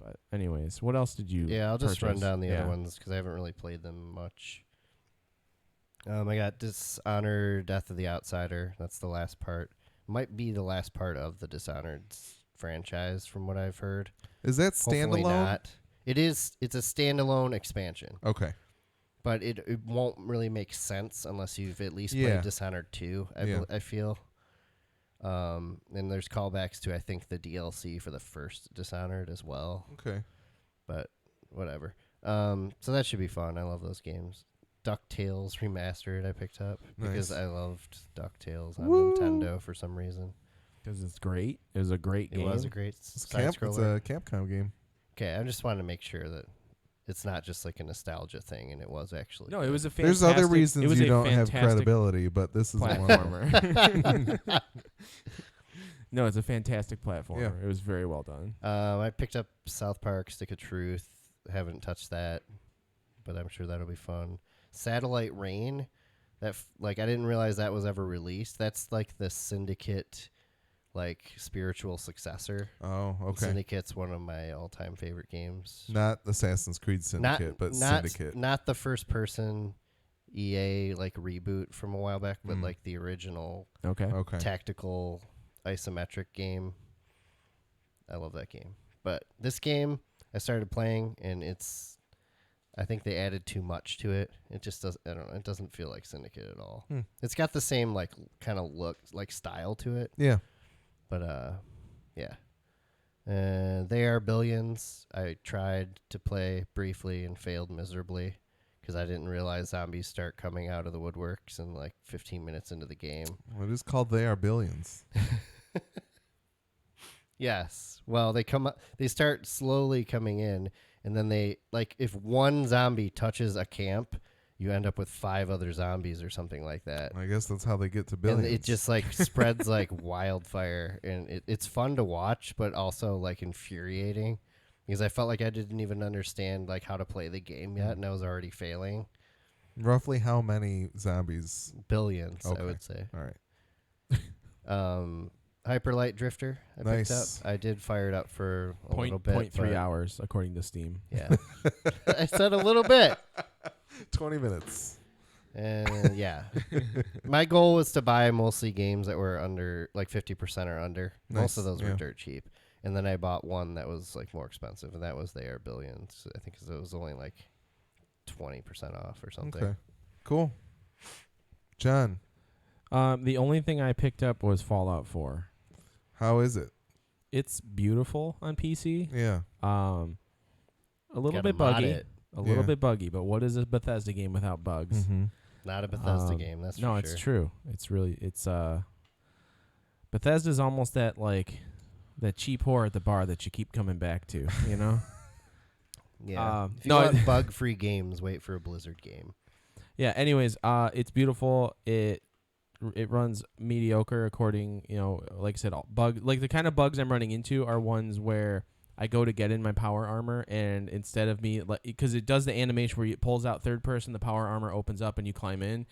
S2: But anyways, what else did you?
S3: Yeah, I'll just run
S2: purchase?
S3: down the
S2: Yeah.
S3: other ones because I haven't really played them much. I got Dishonored, Death of the Outsider. That's the last part. Might be the last part of the Dishonored franchise, from what I've heard.
S1: Is that
S3: Hopefully
S1: standalone?
S3: not. It is. It's a standalone expansion,
S1: Okay.
S3: but it won't really make sense unless you've at least
S1: Yeah.
S3: played Dishonored 2. I feel. And there's callbacks to I think the DLC for the first Dishonored as well.
S1: Okay.
S3: But whatever. So that should be fun. I love those games. DuckTales Remastered I picked up because
S1: Nice.
S3: I loved DuckTales on
S1: Woo.
S3: Nintendo for some reason.
S2: Because it's great. It was a great game.
S3: It was a great
S1: It's
S3: side
S1: It's
S3: scroller.
S1: a Capcom game.
S3: Okay, I just wanted to make sure that it's not just like a nostalgia thing, and it was actually.
S2: No, it was a
S1: There's
S2: fantastic.
S1: other reasons
S2: it was
S1: you
S2: a
S1: don't have
S2: fantastic
S1: credibility, but this is one.
S2: platformer. No, it's a fantastic platformer.
S1: Yeah.
S2: It was very well done.
S3: I picked up South Park Stick of Truth. Haven't touched that, but I'm sure that'll be fun. Satellite Rain. I didn't realize that was ever released. That's like the Syndicate, like spiritual successor.
S1: Oh, okay.
S3: Syndicate's one of my all-time favorite games.
S1: Not Assassin's Creed Syndicate, but Syndicate.
S3: Not the first-person EA like reboot from a while back, but like the original
S2: Okay.
S1: Okay.
S3: tactical isometric game. I love that game. But this game I started playing, and I think they added too much to it. It just doesn't. I don't know. It doesn't feel like Syndicate at all. It's got the same like kind of look, like style to it.
S1: Yeah.
S3: But yeah. They Are Billions. I tried to play briefly and failed miserably because I didn't realize zombies start coming out of the woodworks in like 15 minutes into the game.
S1: Well, it is called They Are Billions.
S3: Yes. Well, they start slowly coming in, and then they like if one zombie touches a camp, you end up with 5 other zombies or something like that.
S1: I guess that's how they get to billions.
S3: And it just like spreads like wildfire, and it's fun to watch, but also like infuriating because I felt like I didn't even understand like how to play the game yet, and I was already failing.
S1: Roughly how many zombies?
S3: Billions,
S1: Okay.
S3: I would say.
S1: All right.
S3: Hyperlight Drifter, I picked up.
S1: Nice.
S3: I did fire it up for a little bit.
S2: 0.3 hours, according to Steam.
S3: Yeah. I said a little bit.
S1: 20 minutes.
S3: And yeah. My goal was to buy mostly games that were under, like 50% or under.
S1: Nice,
S3: Most of those were
S1: yeah.
S3: dirt cheap. And then I bought one that was like more expensive, and that was They Are Billions. I think 'cause it was only like 20% off or something.
S1: Okay. Cool. John,
S2: The only thing I picked up was Fallout 4.
S1: how is it?
S2: It's beautiful on PC.
S1: Yeah.
S2: A little
S3: Gotta
S2: bit
S3: mod
S2: buggy.
S3: it.
S2: A little
S1: Yeah.
S2: bit buggy, but what is a Bethesda game without bugs?
S1: Mm-hmm.
S3: Not a Bethesda game, that's
S2: no,
S3: for
S2: it's
S3: sure.
S2: true. It's really Bethesda's almost that cheap whore at the bar that you keep coming back to, you know?
S3: Yeah. If you
S2: no,
S3: want bug-free games, wait for a Blizzard game.
S2: Yeah, anyways, it's beautiful. It runs mediocre according, like I said, the kind of bugs I'm running into are ones where I go to get in my power armor, and instead of me, because it does the animation where it pulls out third person, the power armor opens up and you climb in.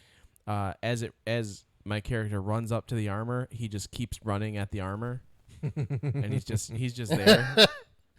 S2: As my character runs up to the armor, he just keeps running at the armor, and he's just there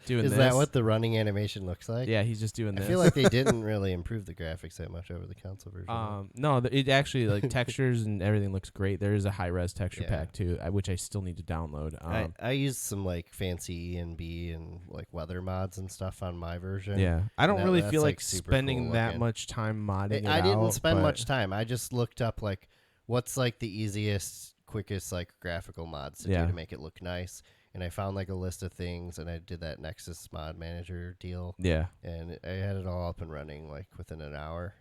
S2: doing
S3: Is
S2: this.
S3: that what the running animation looks like?
S2: Yeah, he's just doing
S3: I
S2: this.
S3: feel like they didn't really improve the graphics that much over the console version.
S2: No, it actually like textures and everything looks great. There is a high res texture
S3: Yeah.
S2: pack too, which I still need to download.
S3: I used some like fancy ENB and like weather mods and stuff on my version.
S2: Yeah, I don't
S3: That-
S2: really
S3: that's,
S2: feel like
S3: super
S2: spending
S3: cool
S2: that
S3: looking.
S2: much time modding it
S3: I didn't
S2: out,
S3: spend
S2: but-
S3: much time. I just looked up like what's like the easiest, quickest like graphical mods to
S2: Yeah.
S3: do to make it look nice. And I found like a list of things, and I did that Nexus mod manager deal,
S2: Yeah,
S3: and I had it all up and running like within an hour.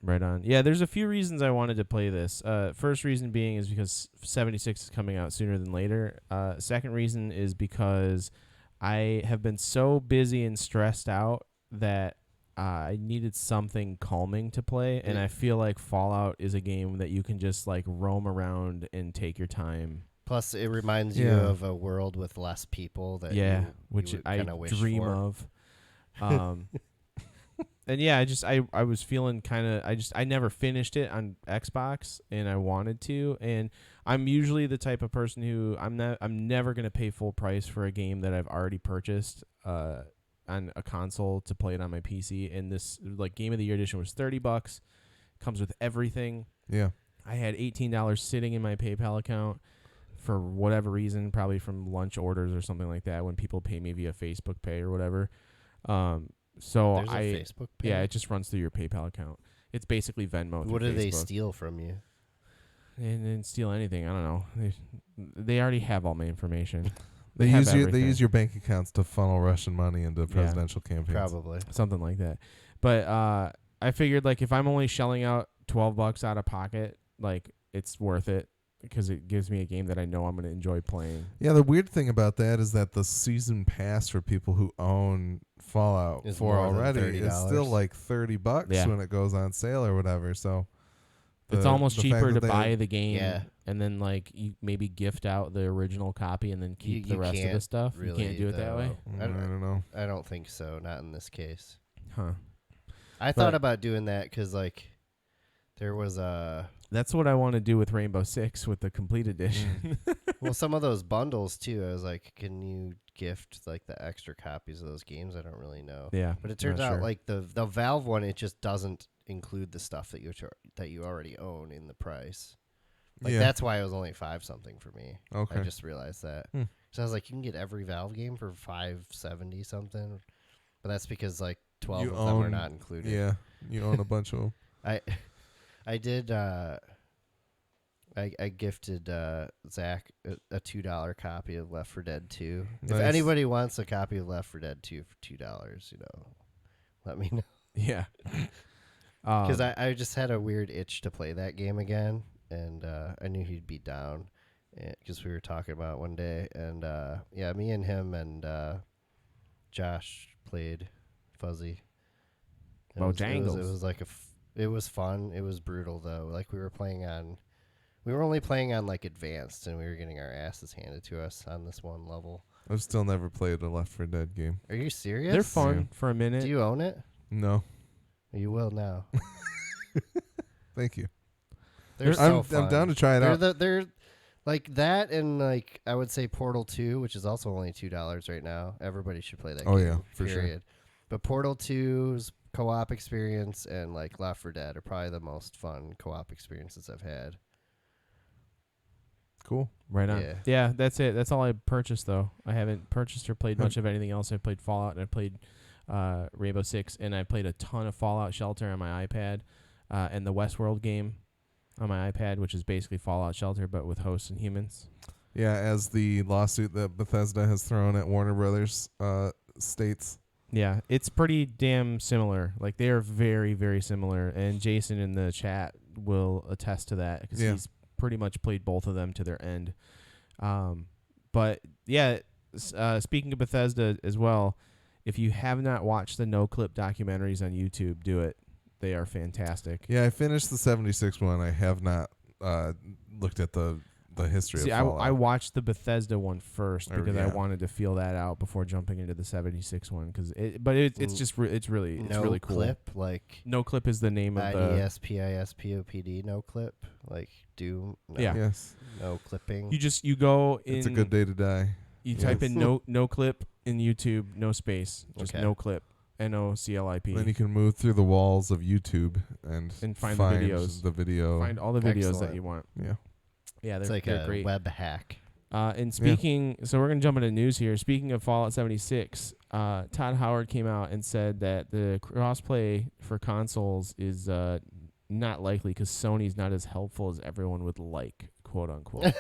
S2: right on. Yeah, there's a few reasons I wanted to play this. First reason being is because 76 is coming out sooner than later. Second reason is because I have been so busy and stressed out that I needed something calming to play, and
S3: Yeah.
S2: I feel like Fallout is a game that you can just like roam around and take your time.
S3: Plus, it reminds you
S1: Yeah.
S3: of a world with less people that
S2: which
S3: you
S2: I
S3: kinda wish
S2: dream
S3: for.
S2: of. And yeah, I was feeling kind of I never finished it on Xbox, and I wanted to, and I'm usually the type of person who I'm never going to pay full price for a game that I've already purchased on a console to play it on my PC, and this like Game of the Year edition was $30, comes with everything.
S1: Yeah.
S2: I had $18 sitting in my PayPal account for whatever reason, probably from lunch orders or something like that when people pay me via Facebook Pay or whatever. So
S3: There's a Facebook page.
S2: yeah, it just runs through your PayPal account. It's basically Venmo.
S3: What
S2: through
S3: do they
S2: Facebook.
S3: steal from you?
S2: They didn't steal anything. I don't know. They already have all my information.
S1: They
S2: have
S1: use
S2: everything.
S1: your bank accounts to funnel Russian money into presidential campaigns.
S3: Probably.
S2: Something like that. But I figured like if I'm only shelling out $12 out of pocket, like it's worth it because it gives me a game that I know I'm going to enjoy playing.
S1: Yeah, the weird thing about that is that the season pass for people who own Fallout
S3: Is
S1: 4
S3: more than
S1: already is still
S3: $30.
S1: like $30
S2: Yeah.
S1: when it goes on sale or whatever. So
S2: It's almost
S1: the fact
S2: cheaper
S1: that
S2: to
S1: they-
S2: buy the game
S3: Yeah.
S2: and then like you maybe gift out the original copy and then keep
S3: You
S2: the rest of the
S3: can't
S2: stuff. You
S3: really,
S2: can't do it that way.
S1: I don't know.
S3: I don't think so. Not in this case.
S2: Huh.
S3: I thought about doing that because like there was
S2: That's what I want to do with Rainbow Six with the complete edition.
S3: well, some of those bundles too. I was like, can you gift like the extra copies of those games? I don't really know.
S2: Yeah.
S3: But it turns
S2: not
S3: out
S2: sure.
S3: like the Valve one, it just doesn't include the stuff that you already own in the price. Like
S1: Yeah.
S3: that's why it was only $5 something for me.
S1: Okay.
S3: I just realized that.
S1: Hmm.
S3: So I was like, you can get every Valve game for $5.70 something, but that's because like 12
S1: You
S3: of them are
S1: own-
S3: not included.
S1: Yeah, you own a bunch of them.
S3: I did. I gifted Zach a $2 copy of Left 4 Dead 2.
S1: Nice.
S3: If anybody wants a copy of Left 4 Dead 2 for $2, let me know.
S2: Yeah.
S3: Because I just had a weird itch to play that game again, and I knew he'd be down because we were talking about it one day, and yeah, me and him and Josh played Fuzzy. It was
S2: Bojangles.
S3: like It was fun. It was brutal though. Like we were only playing on like advanced, and we were getting our asses handed to us on this one level.
S1: I've still never played a Left 4 Dead game.
S3: Are you serious?
S2: They're fun
S1: Yeah.
S2: for a minute.
S3: Do you own it?
S1: No.
S3: You will now.
S1: Thank you.
S3: They're so fun.
S1: I'm down to try it out.
S3: They're like that, and like I would say Portal 2, which is also only $2 right now. Everybody should play that game.
S1: Oh, yeah, for sure.
S3: period. But Portal 2's co-op experience and like Left 4 Dead are probably the most fun co-op experiences I've had.
S1: Cool.
S2: Right on.
S3: Yeah.
S2: Yeah, that's it. That's all I purchased, though. I haven't purchased or played much of anything else. I played Fallout, and I played Rainbow Six, and I played a ton of Fallout Shelter on my iPad, and the Westworld game on my iPad, which is basically Fallout Shelter, but with hosts and humans.
S1: Yeah, as the lawsuit that Bethesda has thrown at Warner Brothers states.
S2: Yeah, it's pretty damn similar. Like, they are very, very similar, and Jason in the chat will attest to that because he's pretty much played both of them to their end. But yeah, speaking of Bethesda as well, if you have not watched the No Clip documentaries on YouTube, do it. They are fantastic.
S1: Yeah, I finished the 76 one. I have not looked at the history of Fallout.
S2: I watched the Bethesda one first because I
S1: yeah.
S2: wanted to feel that out before jumping into the 76 one. It's really cool.
S3: Clip, like
S2: No Clip is the name of the
S3: NESPISPOPD. No clip, like do no,
S2: Yeah.
S1: Yes.
S3: no clipping.
S2: you go in.
S1: It's a good day to die.
S2: You type
S1: Yes.
S2: in no clip in YouTube, no space, just
S3: Okay.
S2: No Clip, NOCLIP.
S1: Then you can move through the walls of YouTube and
S2: find the videos.
S1: The video.
S2: Find all the videos that
S3: Excellent.
S2: you want.
S1: Yeah.
S2: Yeah,
S3: It's
S2: they're,
S3: like
S2: they're
S3: a
S2: great.
S3: web hack.
S2: And speaking, so we're gonna jump into news here. Speaking of Fallout 76, Todd Howard came out and said that the crossplay for consoles is not likely because Sony's not as helpful as everyone would like, quote unquote.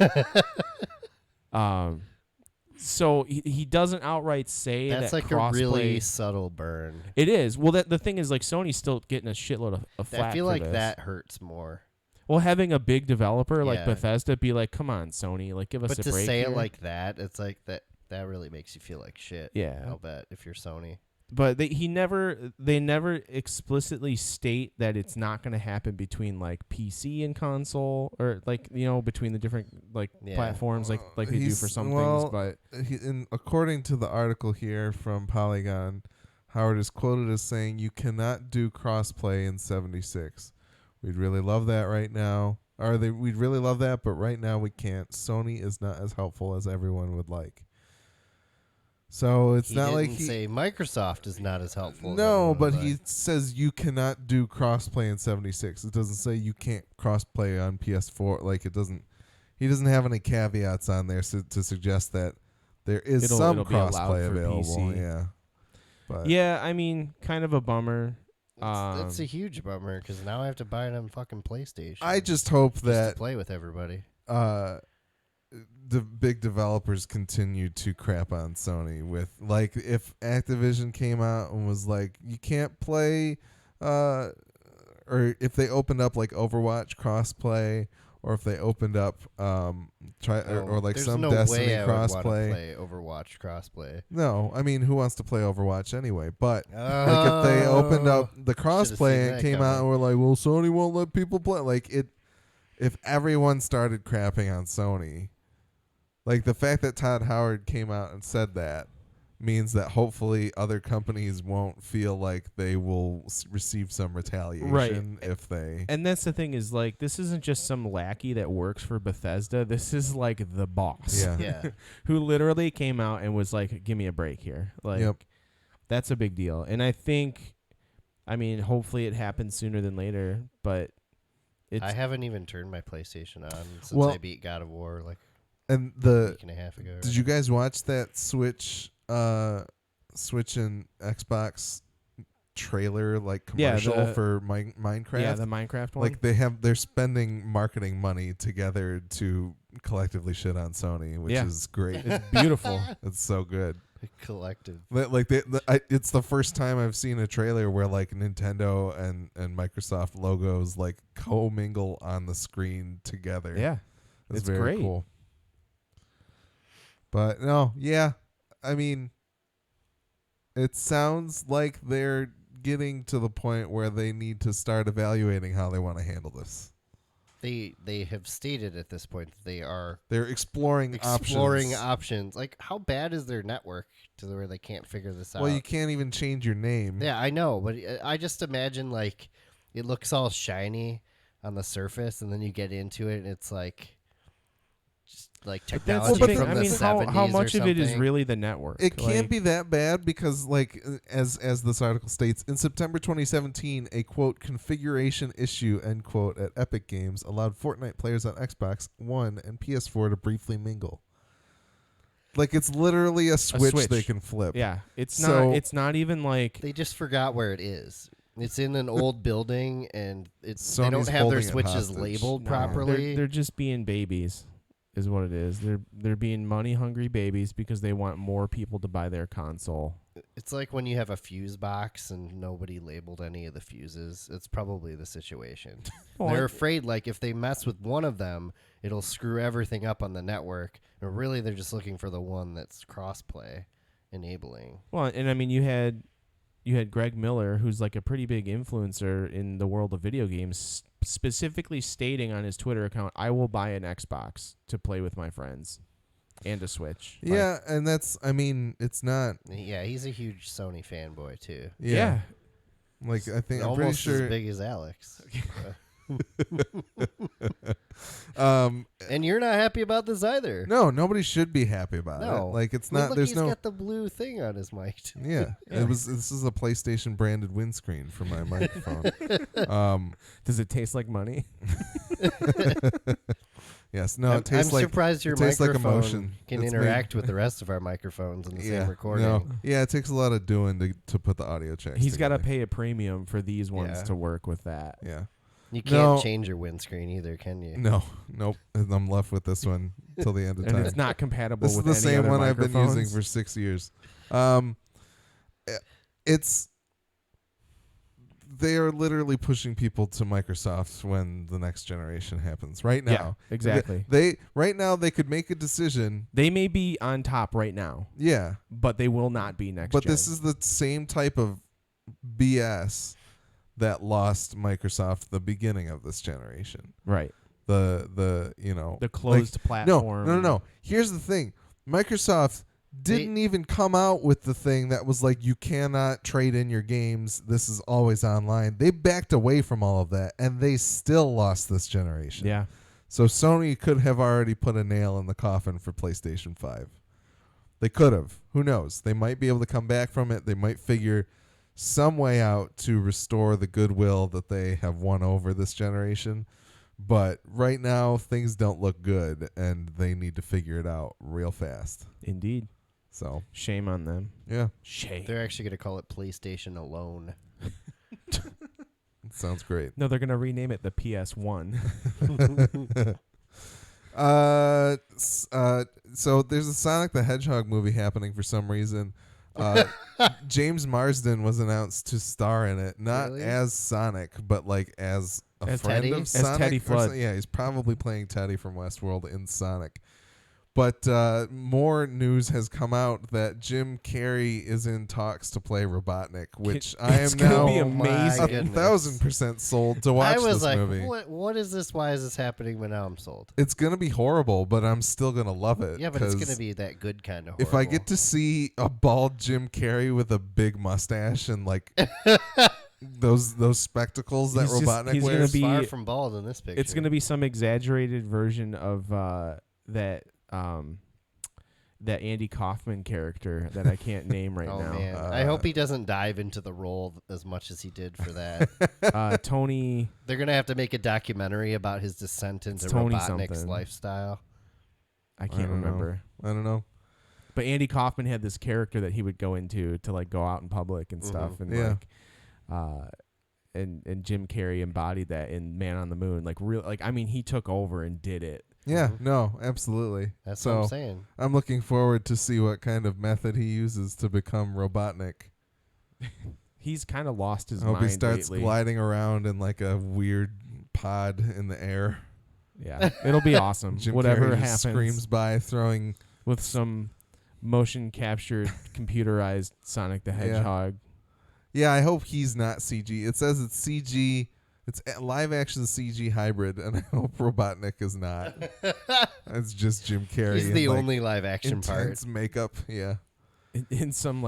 S2: So he doesn't outright say
S3: That's
S2: that
S3: like
S2: crossplay.
S3: a really subtle burn.
S2: It is. Well, the thing is, like, Sony's still getting a shitload of flack
S3: I feel
S2: for
S3: like
S2: this.
S3: that hurts more.
S2: Well, having a big developer like
S3: Yeah.
S2: Bethesda be like, "Come on, Sony, like, give us
S3: But
S2: a
S3: to
S2: break."
S3: say
S2: here."
S3: it like that, it's like that really makes you feel like shit.
S2: Yeah.
S3: I'll bet if you're Sony.
S2: But they never explicitly state that it's not going to happen between like PC and console or like between the different like
S3: Yeah.
S2: platforms like they do
S1: He's-
S2: for some
S1: well,
S2: things. But
S1: according to the article here from Polygon, Howard is quoted as saying, "You cannot do crossplay in 76. We'd really love that right now. We'd really love that, but right now we can't. Sony is not as helpful as everyone would like." So it's
S3: He
S1: not
S3: didn't
S1: like he
S3: say Microsoft is not as helpful. as
S1: No,
S3: everyone
S1: but
S3: would
S1: he
S3: like.
S1: says you cannot do crossplay in 76. It doesn't say you can't crossplay on PS4. Like it doesn't. He doesn't have any caveats on there to suggest that there is some
S2: it'll be allowed
S1: crossplay
S2: for
S1: available.
S2: PC.
S1: Yeah, but
S2: yeah, I mean, kind of a bummer.
S3: That's a huge bummer because now I have to buy it on fucking PlayStation.
S1: I just hope
S3: just
S1: that
S3: to play with everybody.
S1: the big developers continue to crap on Sony with like if Activision came out and was like you can't play or if they opened up like Overwatch crossplay or if they opened up or like
S3: There's
S1: some
S3: no
S1: Destiny
S3: way I would wanna
S1: crossplay.
S3: play Overwatch crossplay.
S1: No, I mean who wants to play Overwatch anyway? But like if they opened up the
S3: seen
S1: crossplay and
S3: that
S1: came out
S3: coming.
S1: and were like, well, Sony won't let people play. Like if everyone started crapping on Sony, like the fact that Todd Howard came out and said that means that hopefully other companies won't feel like they will receive some retaliation if they.
S2: And that's the thing is like this isn't just some lackey that works for Bethesda. This is like the boss.
S1: Yeah.
S3: Yeah.
S2: Who literally came out and was like, "Give me a break here." Like,
S1: Yep.
S2: that's a big deal. And I think, I mean, hopefully it happens sooner than later. But it's
S3: I haven't even turned my PlayStation on since
S1: Well-
S3: I beat God of War like
S1: And
S3: a week and a half ago.
S1: did you guys watch that Switch and Xbox trailer like
S2: Yeah,
S1: commercial
S2: the-
S1: for Minecraft?
S2: yeah, the Minecraft one.
S1: Like they're spending marketing money together to collectively shit on Sony, which
S2: Yeah.
S1: is great.
S2: It's beautiful.
S1: It's so good.
S3: Collective.
S1: Like it's the first time I've seen a trailer where like Nintendo and Microsoft logos like commingle on the screen together.
S2: Yeah,
S1: it's
S2: it's
S1: very
S2: great.
S1: cool. But no, yeah, I mean, it sounds like they're getting to the point where they need to start evaluating how they want to handle this.
S3: They have stated at this point that
S1: they're exploring
S3: options. Like, how bad is their network to where they can't figure this out?
S1: Well, you can't even change your name.
S3: Yeah, I know, but I just imagine like it looks all shiny on the surface, and then you get into it, and it's like just like technology from the 70s
S2: how much
S3: or
S2: of it is
S3: something.
S2: really the network?
S1: It can't be that bad because, like, as this article states, in September 2017, a quote configuration issue end quote at Epic Games allowed Fortnite players on Xbox One and PS4 to briefly mingle. Like, it's literally a switch they can flip.
S2: Yeah, it's not even like
S3: They just forgot where it is. It's in an old building, and they
S1: Sony's
S3: don't have their
S1: holding it
S3: switches
S1: hostage.
S3: labeled
S2: No,
S3: properly.
S2: They're just being babies, is what it is. They're being money hungry babies because they want more people to buy their console.
S3: It's like when you have a fuse box and nobody labeled any of the fuses. It's probably the situation. They're afraid, like, if they mess with one of them, it'll screw everything up on the network. And really, they're just looking for the one that's cross-play enabling.
S2: Well, and I mean, you had Greg Miller, who's like a pretty big influencer in the world of video games, specifically stating on his Twitter account, "I will buy an Xbox to play with my friends and a Switch."
S1: Yeah, and that's, I mean, it's not.
S3: Yeah, he's a huge Sony fanboy, too.
S2: Yeah.
S1: Like, I think, I'm pretty
S3: Almost
S1: sure.
S3: as big as Alex. And you're not happy about this either.
S1: No, nobody should be happy about
S3: No.
S1: it. Like, it's
S3: But
S1: not.
S3: look,
S1: There's
S3: he's
S1: no.
S3: got the blue thing on his mic. Too.
S1: Yeah, this is a PlayStation branded windscreen for my microphone.
S2: Does it taste like money?
S1: Yes, no, it tastes
S3: I'm
S1: like.
S3: surprised your
S1: it tastes like
S3: microphone
S1: emotion.
S3: can
S1: It's
S3: interact with the rest of our microphones in the
S1: Yeah,
S3: same recording.
S1: no, yeah, it takes a lot of doing to put the audio checks.
S2: He's got to
S1: together.
S2: pay a premium for these ones
S3: Yeah.
S2: to work with that.
S1: Yeah.
S3: You can't
S1: No.
S3: change your windscreen either, can you?
S1: No, nope. And I'm left with this one till the end of
S2: And
S1: time.
S2: it's not compatible
S1: This is
S2: with
S1: the
S2: any
S1: same
S2: other
S1: one I've been
S2: microphones.
S1: using for 6 years. It's they are literally pushing people to Microsoft when the next generation happens. Right now,
S2: Yeah, exactly.
S1: They right now they could make a decision.
S2: They may be on top right now,
S1: Yeah,
S2: but they will not be next
S1: but
S2: gen.
S1: this is the same type of BS that lost Microsoft the beginning of this generation.
S2: right.
S1: The
S2: The closed platform.
S1: No. Here's the thing. Microsoft didn't even come out with the thing that was like, you cannot trade in your games. This is always online. They backed away from all of that, and they still lost this generation.
S2: Yeah.
S1: So Sony could have already put a nail in the coffin for PlayStation 5. They could have. Who knows? They might be able to come back from it. They might figure some way out to restore the goodwill that they have won over this generation. But right now, things don't look good, and they need to figure it out real fast.
S2: Indeed.
S1: So,
S2: Shame on them.
S1: yeah,
S2: Shame.
S3: They're actually going to call it PlayStation Alone.
S1: it sounds great.
S2: No, they're going to rename it the PS1.
S1: So there's a Sonic the Hedgehog movie happening for some reason. James Marsden was announced to star in it, not
S3: Really?
S1: as Sonic, but like as a
S3: As
S1: friend
S3: Teddy?
S1: of
S3: As
S1: Sonic.
S2: Teddy
S1: or
S2: Flood.
S1: something. Yeah, he's probably playing Teddy from Westworld in Sonic. But more news has come out that Jim Carrey is in talks to play Robotnik, which I am
S2: It's gonna
S1: now
S2: be
S3: Oh my
S2: amazing.
S3: goodness.
S1: 1,000% sold to watch
S3: I was
S1: this
S3: like,
S1: movie.
S3: what is this? Why is this happening? But now I'm sold.
S1: It's gonna be horrible, but I'm still gonna love it.
S3: Yeah, but it's
S1: 'cause
S3: going to be that good kind of horrible.
S1: if I get to see a bald Jim Carrey with a big mustache and like those spectacles that
S2: He's just-
S1: Robotnik
S2: he's gonna
S1: wears,
S2: be-
S3: far from bald in this picture.
S2: It's going to be some exaggerated version of that Andy Kaufman character that I can't name right
S3: Oh
S2: now.
S3: man, I hope he doesn't dive into the role as much as he did for that.
S2: Tony.
S3: They're gonna have to make a documentary about his descent into
S2: Tony
S3: Robotnik's
S2: something.
S3: lifestyle.
S2: I can't remember.
S1: I don't know.
S2: But Andy Kaufman had this character that he would go into to like go out in public and stuff, and
S1: Yeah.
S2: and Jim Carrey embodied that in Man on the Moon. Like real, like I mean, he took over and did it.
S1: Yeah,
S3: Mhm.
S1: no, absolutely.
S3: That's
S1: so
S3: what I'm saying.
S1: I'm looking forward to see what kind of method he uses to become Robotnik.
S2: He's kind of lost his
S1: I hope
S2: mind
S1: he starts
S2: lately.
S1: gliding around in like a weird pod in the air.
S2: Yeah, it'll be awesome.
S1: Jim
S2: Whatever
S1: Carrey
S2: happens
S1: just screams by throwing.
S2: with some motion captured, computerized Sonic the Hedgehog.
S1: Yeah, I hope he's not CG. It says it's CG. It's a live action CG hybrid, and I hope Robotnik is not. It's just Jim Carrey.
S3: He's
S1: in,
S3: the
S1: like,
S3: only live action part.
S1: intense makeup. Yeah.
S2: In some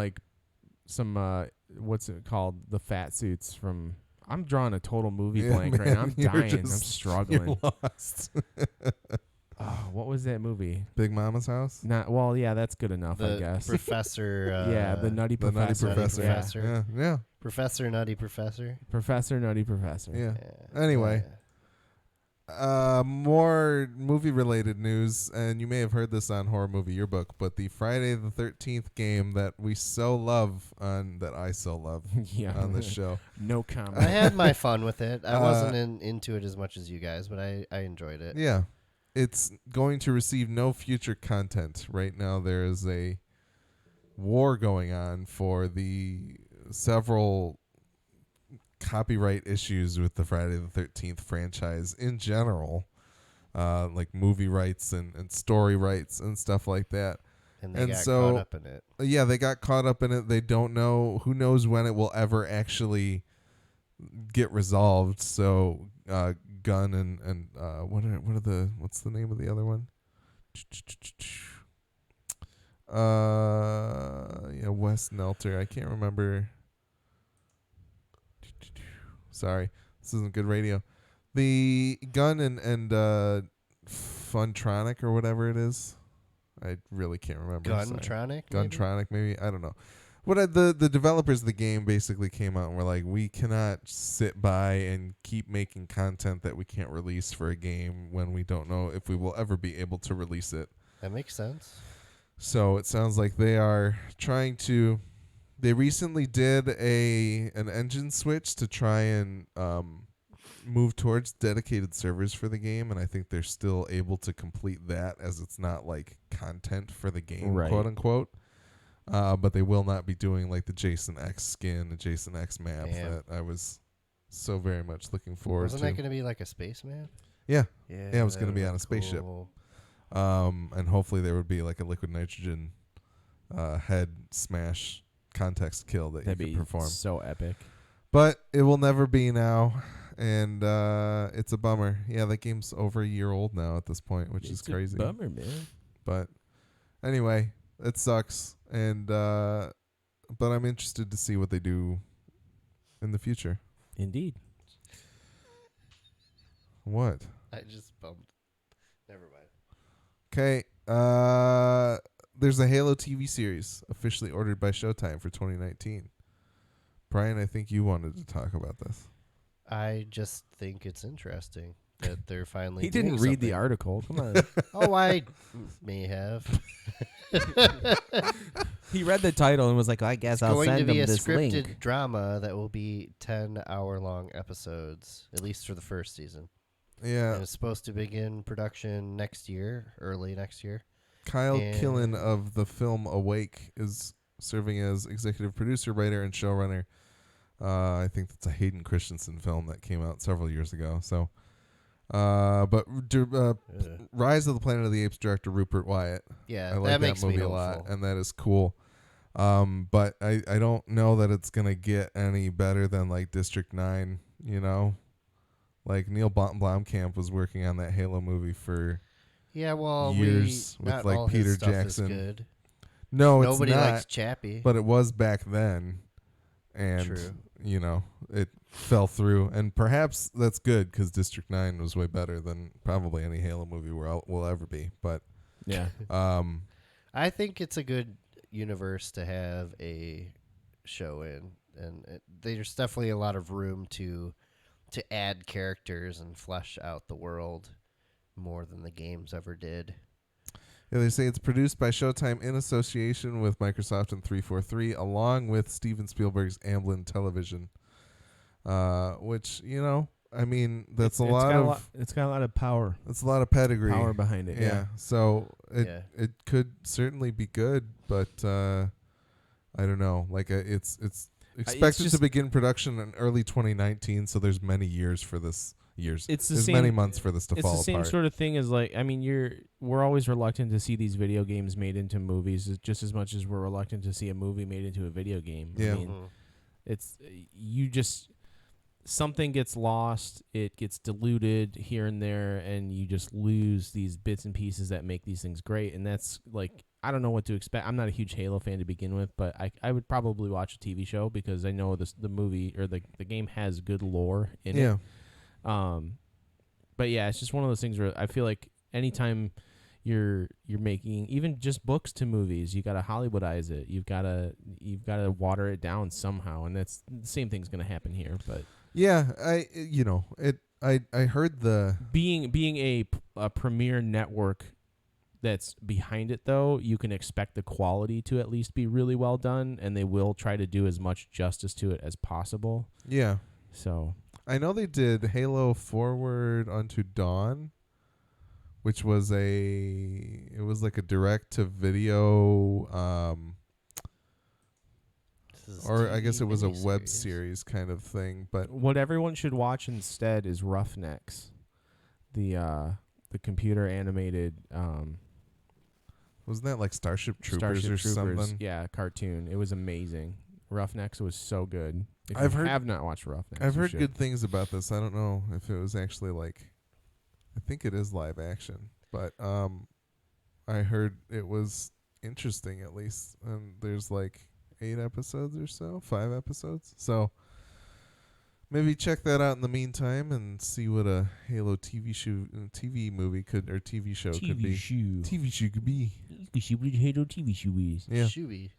S2: what's it called? The fat suits from. I'm drawing a total movie
S1: Yeah,
S2: blank right
S1: man,
S2: now. I'm
S1: you're
S2: dying. I'm
S1: just-
S2: struggling.
S1: You're lost.
S2: Oh, what was that movie?
S1: Big Mama's House.
S2: Not well. Yeah, that's good enough, I
S3: The
S2: guess.
S3: Professor.
S2: Yeah, the Nutty
S1: The Nutty
S2: Professor.
S1: Professor.
S2: Yeah.
S3: Professor.
S1: Yeah.
S3: Professor Nutty Professor.
S2: Professor Nutty Professor.
S1: Yeah.
S3: Yeah.
S1: Anyway.
S3: Yeah.
S1: More movie-related news, and you may have heard this on Horror Movie Yearbook, but the Friday the 13th game that we so love that I so love
S2: Yeah.
S1: on this show.
S2: No comment.
S3: I had my fun with it. I wasn't into it as much as you guys, but I enjoyed it.
S1: Yeah. It's going to receive no future content. Right now there is a war going on for the several copyright issues with the Friday the 13th franchise in general, like movie rights and story rights and stuff like that.
S3: And they
S1: And
S3: got
S1: so-
S3: caught up in it.
S1: Yeah, they got caught up in it. They don't know. Who knows when it will ever actually get resolved. So Gunn and what's the name of the other one? Wes Nelter. I can't remember. Sorry, this isn't good radio. The Gunn and Funtronic or whatever it is. I really can't remember. Sorry.
S3: Guntronic?
S1: Guntronic, maybe. I don't know. The developers of the game basically came out and were like, we cannot sit by and keep making content that we can't release for a game when we don't know if we will ever be able to release it.
S3: That makes sense.
S1: So it sounds like they are trying to. They recently did an engine switch to try and move towards dedicated servers for the game, and I think they're still able to complete that as it's not like content for the game,
S2: Right.
S1: quote unquote. But they will not be doing like the Jason X skin, the Jason X map
S3: Damn.
S1: that I was so very much looking forward
S3: Wasn't
S1: to.
S3: that going to be like a spaceman?
S1: Yeah.
S3: Yeah.
S1: Yeah, it was
S3: that
S1: gonna be
S3: would
S1: on a spaceship.
S3: cool.
S1: And hopefully there would be like a liquid nitrogen head smash context kill that
S2: That'd
S1: you
S2: be
S1: could perform.
S2: so epic.
S1: But it will never be now, and it's a bummer. Yeah, that game's over a year old now at this point, which is
S2: It's a
S1: crazy.
S2: bummer, man.
S1: But anyway, it sucks, and but I'm interested to see what they do in the future.
S2: Indeed.
S1: What?
S3: I just bumped. Never mind.
S1: Okay. There's a Halo TV series officially ordered by Showtime for 2019. Brian, I think you wanted to talk about this.
S3: I just think it's interesting that they're finally
S2: He didn't
S3: doing
S2: read the
S3: something.
S2: article. Come on.
S3: Oh, I may have.
S4: He read the title and was like, I guess
S3: It's
S4: I'll
S3: going to
S4: send
S3: be
S4: him
S3: a
S4: this
S3: scripted
S4: link.
S3: drama that will be 10-hour-long episodes, at least for the first season.
S1: Yeah.
S3: And it's supposed to begin production next year, early next year.
S1: Kyle
S3: And-
S1: Killen of the film Awake is serving as executive producer, writer, and showrunner. I think that's a Hayden Christensen film that came out several years ago. So, Rise of the Planet of the Apes director Rupert Wyatt.
S3: Yeah,
S1: I like
S3: that
S1: that
S3: makes
S1: movie
S3: me
S1: a lot,
S3: hopeful.
S1: and that is cool. But I don't know that it's gonna get any better than like District 9. You know, like Neil Blomkamp was working on that Halo movie for
S3: Yeah, well,
S1: years with,
S3: not
S1: like,
S3: all
S1: Peter
S3: his stuff
S1: Jackson.
S3: Is good.
S1: no,
S3: Nobody
S1: it's not.
S3: likes Chappie.
S1: But it was back then, and
S3: True.
S1: you know it fell through, and perhaps that's good because District 9 was way better than probably any Halo movie will ever be. But
S2: Yeah.
S3: I think it's a good universe to have a show in, and there's definitely a lot of room to add characters and flesh out the world more than the games ever did.
S1: yeah, they say it's produced by Showtime in association with Microsoft and 343, along with Steven Spielberg's Amblin Television, which I mean that's
S2: It's got a lot of power.
S1: that's a lot of pedigree.
S2: Power behind it.
S1: Yeah. So
S3: Yeah.
S1: it could certainly be good, but I don't know. Like it's expected to
S2: just-
S1: begin production in early 2019, so there's many years for this.
S2: It's the
S1: There's
S2: same.
S1: many months for this to
S2: It's
S1: fall
S2: the same
S1: apart.
S2: sort of thing as like I mean we're always reluctant to see these video games made into movies just as much as we're reluctant to see a movie made into a video game.
S1: Yeah.
S2: I mean,
S3: Mhm.
S2: It's you just something gets lost, it gets diluted here and there, and you just lose these bits and pieces that make these things great. And that's like, I don't know what to expect. I'm not a huge Halo fan to begin with, but I would probably watch a TV show because I know the movie or the game has good lore in it. But yeah, it's just one of those things where I feel like anytime you're making even just books to movies, you got to Hollywoodize it. You've got to water it down somehow, and that's the same thing's going to happen here. But
S1: yeah, I heard the
S2: being a premier network that's behind it, though, you can expect the quality to at least be really well done, and they will try to do as much justice to it as possible.
S1: Yeah.
S2: So
S1: I know they did Halo Forward Unto Dawn, which was it was like a direct to video, or I guess it was a web series kind of thing. But
S2: what everyone should watch instead is Roughnecks, the computer animated.
S1: Wasn't that like Starship Troopers something?
S2: Yeah, cartoon. It was amazing. Roughnecks was so good. If
S1: I've
S2: you
S1: heard-
S2: have not watched Roughnecks,
S1: I've
S2: you
S1: heard
S2: should.
S1: good things about this. I don't know if it was actually like, I think it is live action, but I heard it was interesting at least. And there's like 8 episodes or so, 5 episodes. So maybe check that out in the meantime and see what a Halo TV movie could be. TV show could be.
S2: Halo TV show is.
S1: Yeah.
S3: Shooby.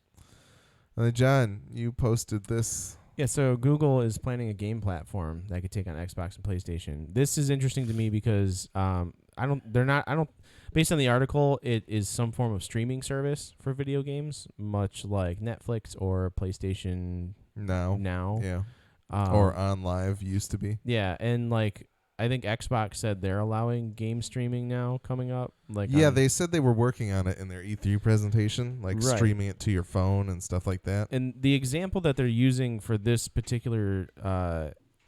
S1: John, you posted this.
S2: Yeah, so Google is planning a game platform that could take on Xbox and PlayStation. This is interesting to me because based on the article, it is some form of streaming service for video games, much like Netflix or PlayStation Now.
S1: Yeah. Or On Live used to be.
S2: Yeah, and like I think Xbox said they're allowing game streaming now coming up. Like
S1: They said they were working on it in their E3 presentation, like
S2: Right.
S1: streaming it to your phone and stuff like that.
S2: And the example that they're using for this particular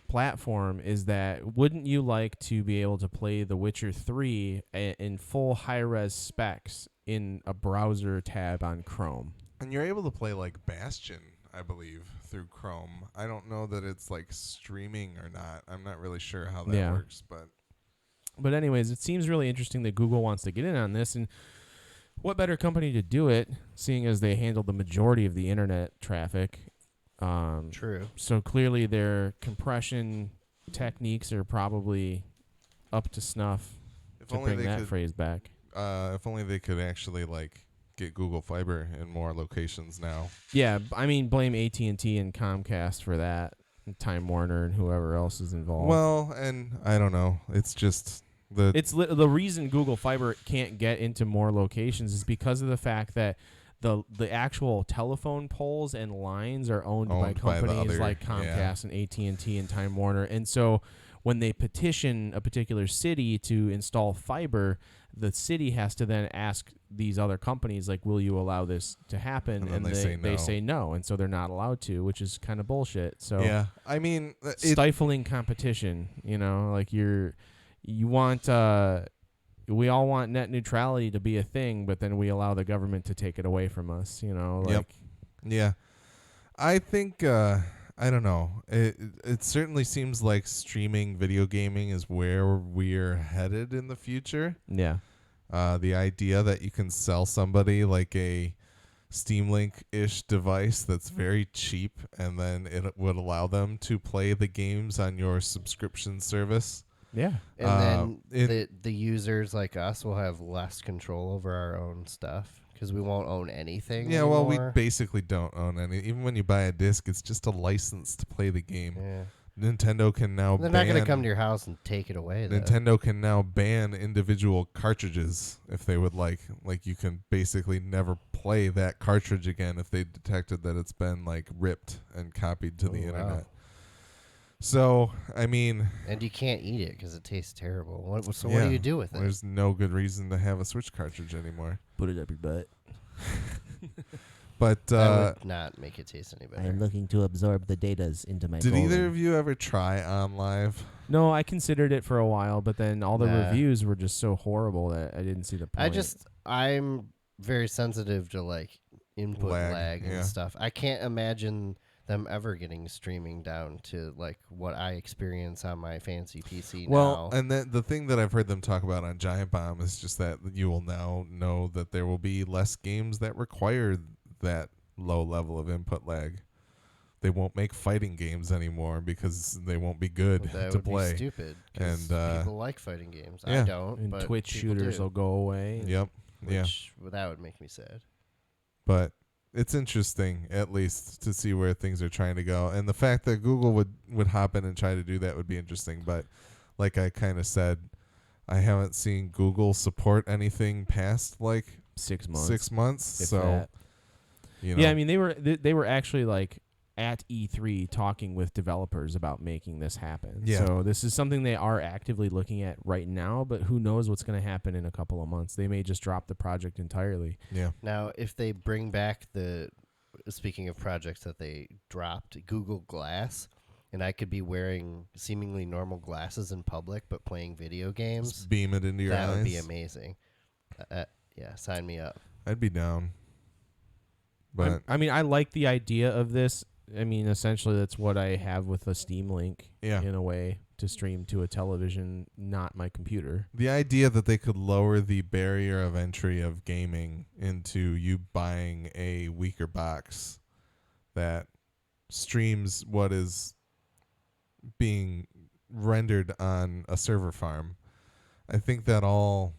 S2: platform is that wouldn't you like to be able to play The Witcher 3 in full high-res specs in a browser tab on Chrome?
S1: And you're able to play like Bastion, I believe, through Chrome. I don't know that it's like streaming or not. I'm not really sure how that works,
S2: But anyways, it seems really interesting that Google wants to get in on this, and what better company to do it, seeing as they handle the majority of the internet traffic.
S3: True.
S2: So clearly their compression techniques are probably up to snuff.
S1: if
S2: to
S1: only
S2: bring
S1: they
S2: that
S1: could,
S2: phrase back.
S1: if only they could actually like get Google Fiber in more locations now.
S2: Yeah, I mean, blame AT&T and Comcast for that, and Time Warner and whoever else is involved.
S1: Well, and I don't know. It's just
S2: the reason Google Fiber can't get into more locations is because of the fact that the actual telephone poles and lines are owned by companies like Comcast and AT&T and Time Warner. And so when they petition a particular city to install fiber, the city has to then ask these other companies, like, will you allow this to happen?
S1: And then
S2: they say no. And so they're not allowed to, which is kind of bullshit. So
S1: yeah, I mean,
S2: stifling competition, like we all want net neutrality to be a thing, but then we allow the government to take it away from us,
S1: Yep. Yeah. I think I don't know. It certainly seems like streaming video gaming is where we're headed in the future.
S2: Yeah.
S1: The idea that you can sell somebody like a Steam Link-ish device that's very cheap, and then it would allow them to play the games on your subscription service.
S3: Yeah. And then the users like us will have less control over our own stuff because we won't own anything
S1: Yeah,
S3: anymore.
S1: well, we basically don't own any. Even when you buy a disc, it's just a license to play the game.
S3: Yeah.
S1: Nintendo can now
S3: They're not going to come to your house and take it away, though.
S1: Nintendo can now ban individual cartridges if they would like. Like, you can basically never play that cartridge again if they detected that it's been, like, ripped and copied to the internet.
S3: Wow.
S1: So, I mean...
S3: And you can't eat it because it tastes terrible. What do you do with it?
S1: There's no good reason to have a Switch cartridge anymore.
S2: Put it up your butt.
S1: But
S3: that would not make it taste any
S4: I
S3: better.
S4: am looking to absorb the datas into my
S1: did
S4: colon.
S1: either of you ever try On Live?
S2: No, I considered it for a while, but then all the
S3: Nah.
S2: reviews were just so horrible that I didn't see the point.
S3: I'm very sensitive to like input
S1: Lag,
S3: and
S1: yeah.
S3: stuff. I can't imagine them ever getting streaming down to like what I experience on my fancy PC
S1: Well,
S3: now.
S1: and then the thing that I've heard them talk about on Giant Bomb is just that you will now know that there will be less games that require that low level of input lag. They won't make fighting games anymore because they won't be good
S3: That
S1: to
S3: would
S1: play.
S3: be stupid. 'Cause
S1: And,
S3: people like fighting games.
S1: yeah.
S3: I don't.
S2: And
S3: but
S2: Twitch
S3: people
S2: shooters
S3: do,
S2: will go away.
S1: Yep. Yeah.
S3: which that would make me sad.
S1: But it's interesting, at least, to see where things are trying to go. And the fact that Google would hop in and try to do that would be interesting. But like I kind of said, I haven't seen Google support anything past like
S2: 6 months.
S1: 6 months.
S2: if
S1: So,
S2: that.
S1: you know.
S2: Yeah, I mean they were actually like at E3 talking with developers about making this happen.
S1: Yeah.
S2: So this is something they are actively looking at right now, but who knows what's going to happen in a couple of months. They may just drop the project entirely.
S1: Yeah.
S3: Now, if they bring back speaking of projects that they dropped, Google Glass, and I could be wearing seemingly normal glasses in public but playing video games,
S1: Just beam it into your
S3: that
S1: eyes.
S3: would be amazing. Yeah, sign me up.
S1: I'd be down. But
S2: I mean, I like the idea of this. I mean, essentially, that's what I have with a Steam Link
S1: yeah.
S2: in a way to stream to a television, not my computer.
S1: The idea that they could lower the barrier of entry of gaming into you buying a weaker box that streams what is being rendered on a server farm, I think that all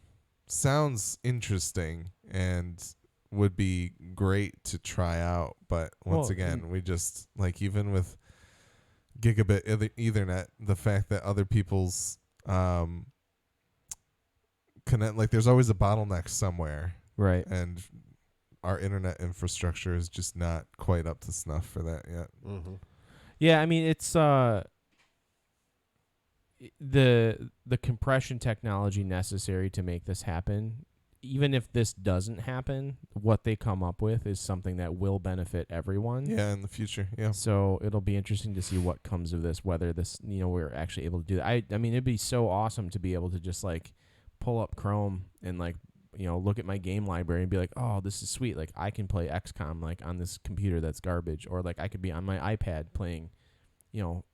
S1: sounds interesting and would be great to try out. But once
S2: Well,
S1: again, we just, like, even with gigabit Ethernet, the fact that other people's connect, like, there's always a bottleneck somewhere,
S2: Right.
S1: and our internet infrastructure is just not quite up to snuff for that yet.
S3: Mm-hmm.
S2: Yeah, I mean, it's the compression technology necessary to make this happen. Even if this doesn't happen, what they come up with is something that will benefit everyone.
S1: Yeah, in the future. Yeah.
S2: So it'll be interesting to see what comes of this, whether this, we're actually able to do that. I mean, it'd be so awesome to be able to just like pull up Chrome and like, look at my game library and be like, oh, this is sweet. Like I can play XCOM like on this computer that's garbage, or like I could be on my iPad playing,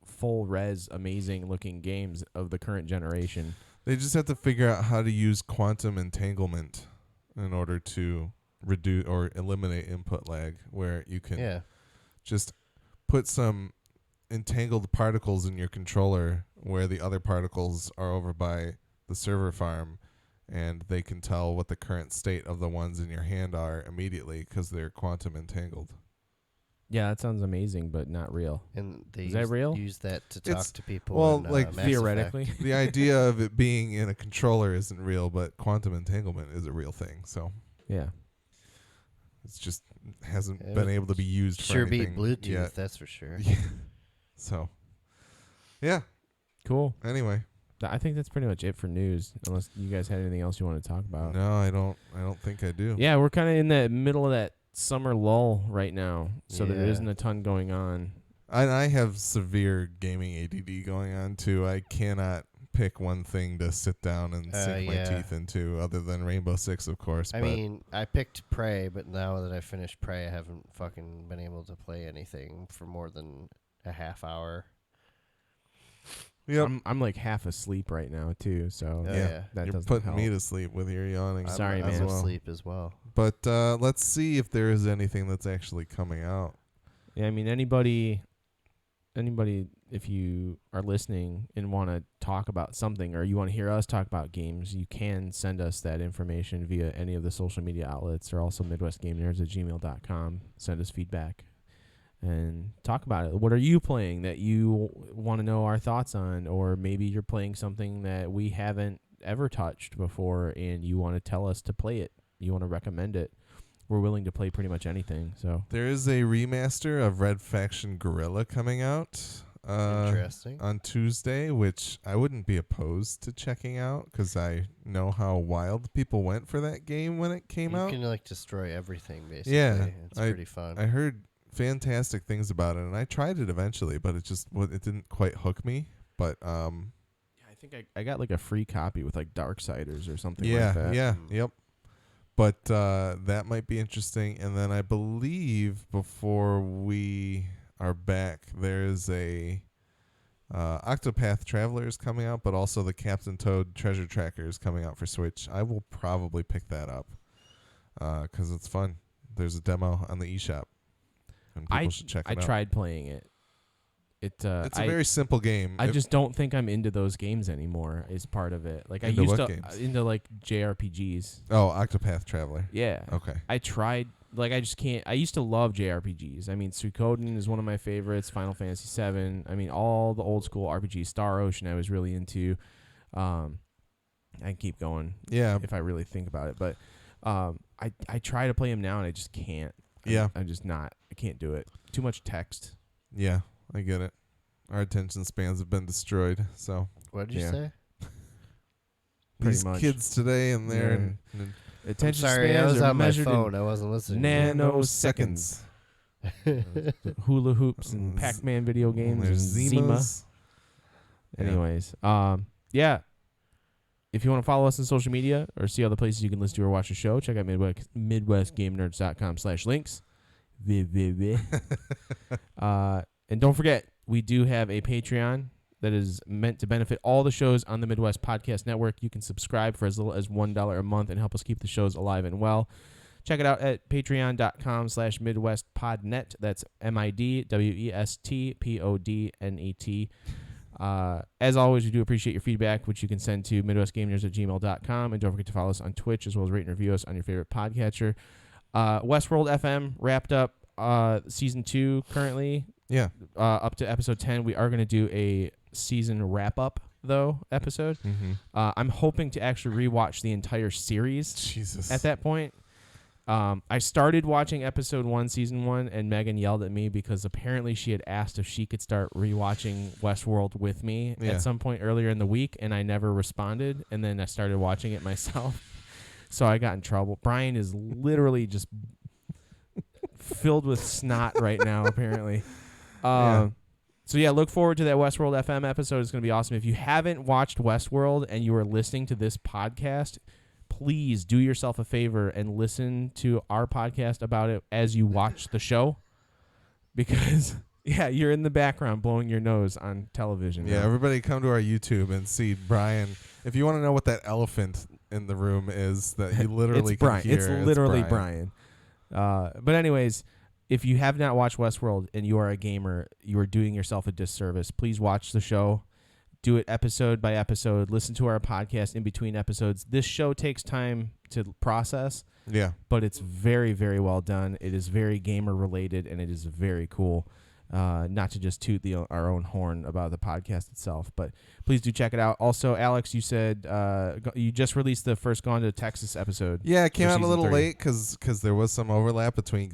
S2: full res, amazing looking games of the current generation.
S1: They just have to figure out how to use quantum entanglement in order to reduce or eliminate input lag, where you can just put some entangled particles in your controller where the other particles are over by the server farm, and they can tell what the current state of the ones in your hand are immediately because they're quantum entangled.
S2: Yeah, that sounds amazing, but not real.
S3: And they
S2: Is that real?
S3: use that to
S1: It's-
S3: talk to people.
S1: well,
S3: in,
S1: like,
S3: Mass
S2: Theoretically.
S3: Effect.
S1: The idea of it being in a controller isn't real, but quantum entanglement is a real thing. So
S2: Yeah.
S1: it's just hasn't
S3: It
S1: been
S3: would
S1: able to be used
S3: Sure
S1: for
S3: beat
S1: anything
S3: Bluetooth,
S1: yet.
S3: that's for sure.
S1: Yeah. So, yeah.
S2: Cool.
S1: Anyway,
S2: I think that's pretty much it for news, unless you guys had anything else you want to talk about.
S1: no, I don't think I do.
S2: Yeah, we're kind of in the middle of that summer lull right now, so there
S3: Yeah.
S2: isn't a ton going on.
S1: I have severe gaming ADD going on too. I cannot pick one thing to sit down and sink my
S3: yeah.
S1: teeth into, other than Rainbow Six, of course.
S3: I
S1: but
S3: mean, I picked Prey, but now that I finished Prey, I haven't fucking been able to play anything for more than a half hour.
S1: yep.
S2: I'm like half asleep right now too, so
S3: Oh,
S1: Yeah.
S3: yeah.
S2: that
S1: You're
S2: doesn't
S1: putting
S2: help.
S1: me to sleep with your yawning.
S2: Sorry,
S3: I'm
S2: man.
S1: as well.
S3: asleep as well.
S1: But let's see if there is anything that's actually coming out.
S2: Yeah, I mean anybody, if you are listening and want to talk about something, or you want to hear us talk about games, you can send us that information via any of the social media outlets, or also MidwestGameNerds@gmail.com. Send us feedback and talk about it. What are you playing that you want to know our thoughts on? Or maybe you're playing something that we haven't ever touched before and you want to tell us to play it. You want to recommend it. We're willing to play pretty much anything. So
S1: There is a remaster of Red Faction Guerrilla coming out
S3: Interesting.
S1: on Tuesday, which I wouldn't be opposed to checking out because I know how wild people went for that game when it came
S3: You
S1: out.
S3: can like destroy everything basically.
S1: Yeah,
S3: It's pretty fun.
S1: I heard fantastic things about it, and I tried it eventually, but it didn't quite hook me. But
S2: yeah, I think I got like a free copy with like Darksiders or something
S1: yeah,
S2: like that.
S1: yeah, yep. But that might be interesting. And then I believe before we are back. There's a Octopath Traveler is coming out, but also the Captain Toad Treasure Tracker is coming out for Switch. I will probably pick that up because it's fun. There's a demo on the eShop, and people should check it out.
S2: I tried playing it.
S1: It's a very simple game.
S2: I just don't think I'm into those games anymore. Is part of it. Like I
S1: Into
S2: used
S1: what
S2: to
S1: games?
S2: into like JRPGs.
S1: Oh, Octopath Traveler.
S2: Yeah.
S1: Okay.
S2: I tried. Like I just can't. I used to love JRPGs. I mean, Suikoden is one of my favorites. Final Fantasy VII. I mean, all the old school RPGs. Star Ocean I was really into. I can keep going.
S1: Yeah.
S2: If I really think about it, but I try to play them now and I just can't.
S1: Yeah.
S2: I'm just not. I can't do it. Too much text.
S1: Yeah, I get it. Our attention spans have been destroyed. So
S3: What did you
S2: Yeah.
S3: say?
S2: Pretty
S1: these
S2: much.
S1: kids today and there. And
S2: Attention
S3: Sorry, I
S2: spans
S3: was
S2: are
S3: on my
S2: measured
S3: phone.
S2: in
S3: I wasn't listening.
S2: nanoseconds. Hula hoops and Pac-Man video games and
S1: There's
S2: Zima.
S1: Zimas. Yeah.
S2: Anyways, yeah. If you want to follow us on social media or see other places you can listen to or watch the show, check out MidwestGameNerds.com/links. And don't forget, we do have a Patreon that is meant to benefit all the shows on the Midwest Podcast Network. You can subscribe for as little as $1 a month and help us keep the shows alive and well. Check it out at patreon.com/MidwestPodnet. That's MidwestPodnet. As always, we do appreciate your feedback, which you can send to MidwestGameNerds@gmail.com. And don't forget to follow us on Twitch, as well as rate and review us on your favorite podcatcher. Westworld FM wrapped up season 2 currently.
S1: Yeah.
S2: Up to episode 10. We are going to do a season wrap-up, though, episode.
S1: Mm-hmm.
S2: I'm hoping to actually rewatch the entire series
S1: Jesus.
S2: at that point. I started watching episode 1, season 1, and Megan yelled at me because apparently she had asked if she could start rewatching Westworld with me
S1: Yeah.
S2: at some point earlier in the week, and I never responded, and then I started watching it myself. So I got in trouble. Brian is literally just filled with snot right now, apparently.
S1: Yeah.
S2: So yeah, look forward to that Westworld FM episode. It's going to be awesome. If you haven't watched Westworld and you are listening to this podcast, please do yourself a favor and listen to our podcast about it as you watch the show. Because, yeah, you're in the background blowing your nose on television.
S1: Yeah,
S2: now.
S1: everybody come to our YouTube and see Brian. If you want to know what that elephant in the room is that you literally
S2: it's Brian.
S1: can hear,
S2: It's literally Brian. But anyways, if you have not watched Westworld and you are a gamer, you are doing yourself a disservice. Please watch the show. Do it episode by episode. Listen to our podcast in between episodes. This show takes time to process,
S1: Yeah.
S2: but it's very, very well done. It is very gamer related, and it is very cool. Not to just toot our own horn about the podcast itself, but please do check it out. Also, Alex, you said you just released the first Gone to Texas episode.
S1: Yeah, it came
S2: for
S1: out a little
S2: season 3.
S1: late because there was some overlap between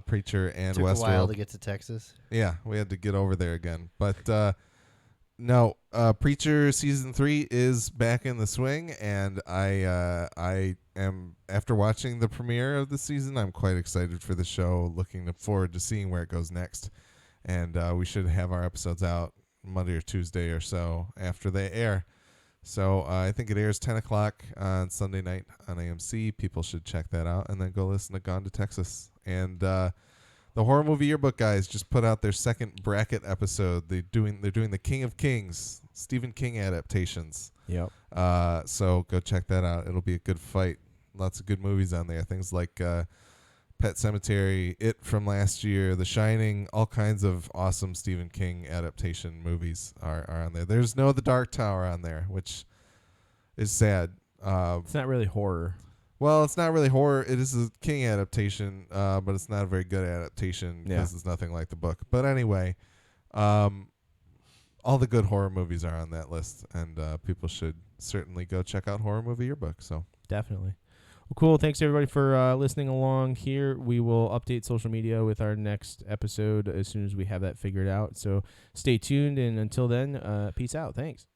S1: Preacher and
S3: Took
S1: Westworld.
S3: a while to get to Texas.
S1: Yeah, we had to get over there again. But no, Preacher season 3 is back in the swing, and I am, after watching the premiere of the season, I'm quite excited for the show. Looking forward to seeing where it goes next. And we should have our episodes out Monday or Tuesday or so after they air. So I think it airs 10 o'clock on Sunday night on AMC. People should check that out and then go listen to Gone to Texas. And the Horror Movie Yearbook guys just put out their second bracket episode. They're doing the King of Kings, Stephen King adaptations.
S2: Yep.
S1: So go check that out. It'll be a good fight. Lots of good movies on there. Things like Pet Sematary, It from last year, The Shining, all kinds of awesome Stephen King adaptation movies are on there. There's no The Dark Tower on there, which is sad.
S2: It's not really horror.
S1: Well, it's not really horror. It is a King adaptation, but it's not a very good adaptation because it's nothing like the book. But anyway, all the good horror movies are on that list, and people should certainly go check out Horror Movie Yearbook. So
S2: Definitely. Well, cool. Thanks, everybody, for listening along here. We will update social media with our next episode as soon as we have that figured out. So stay tuned, and until then, peace out. Thanks.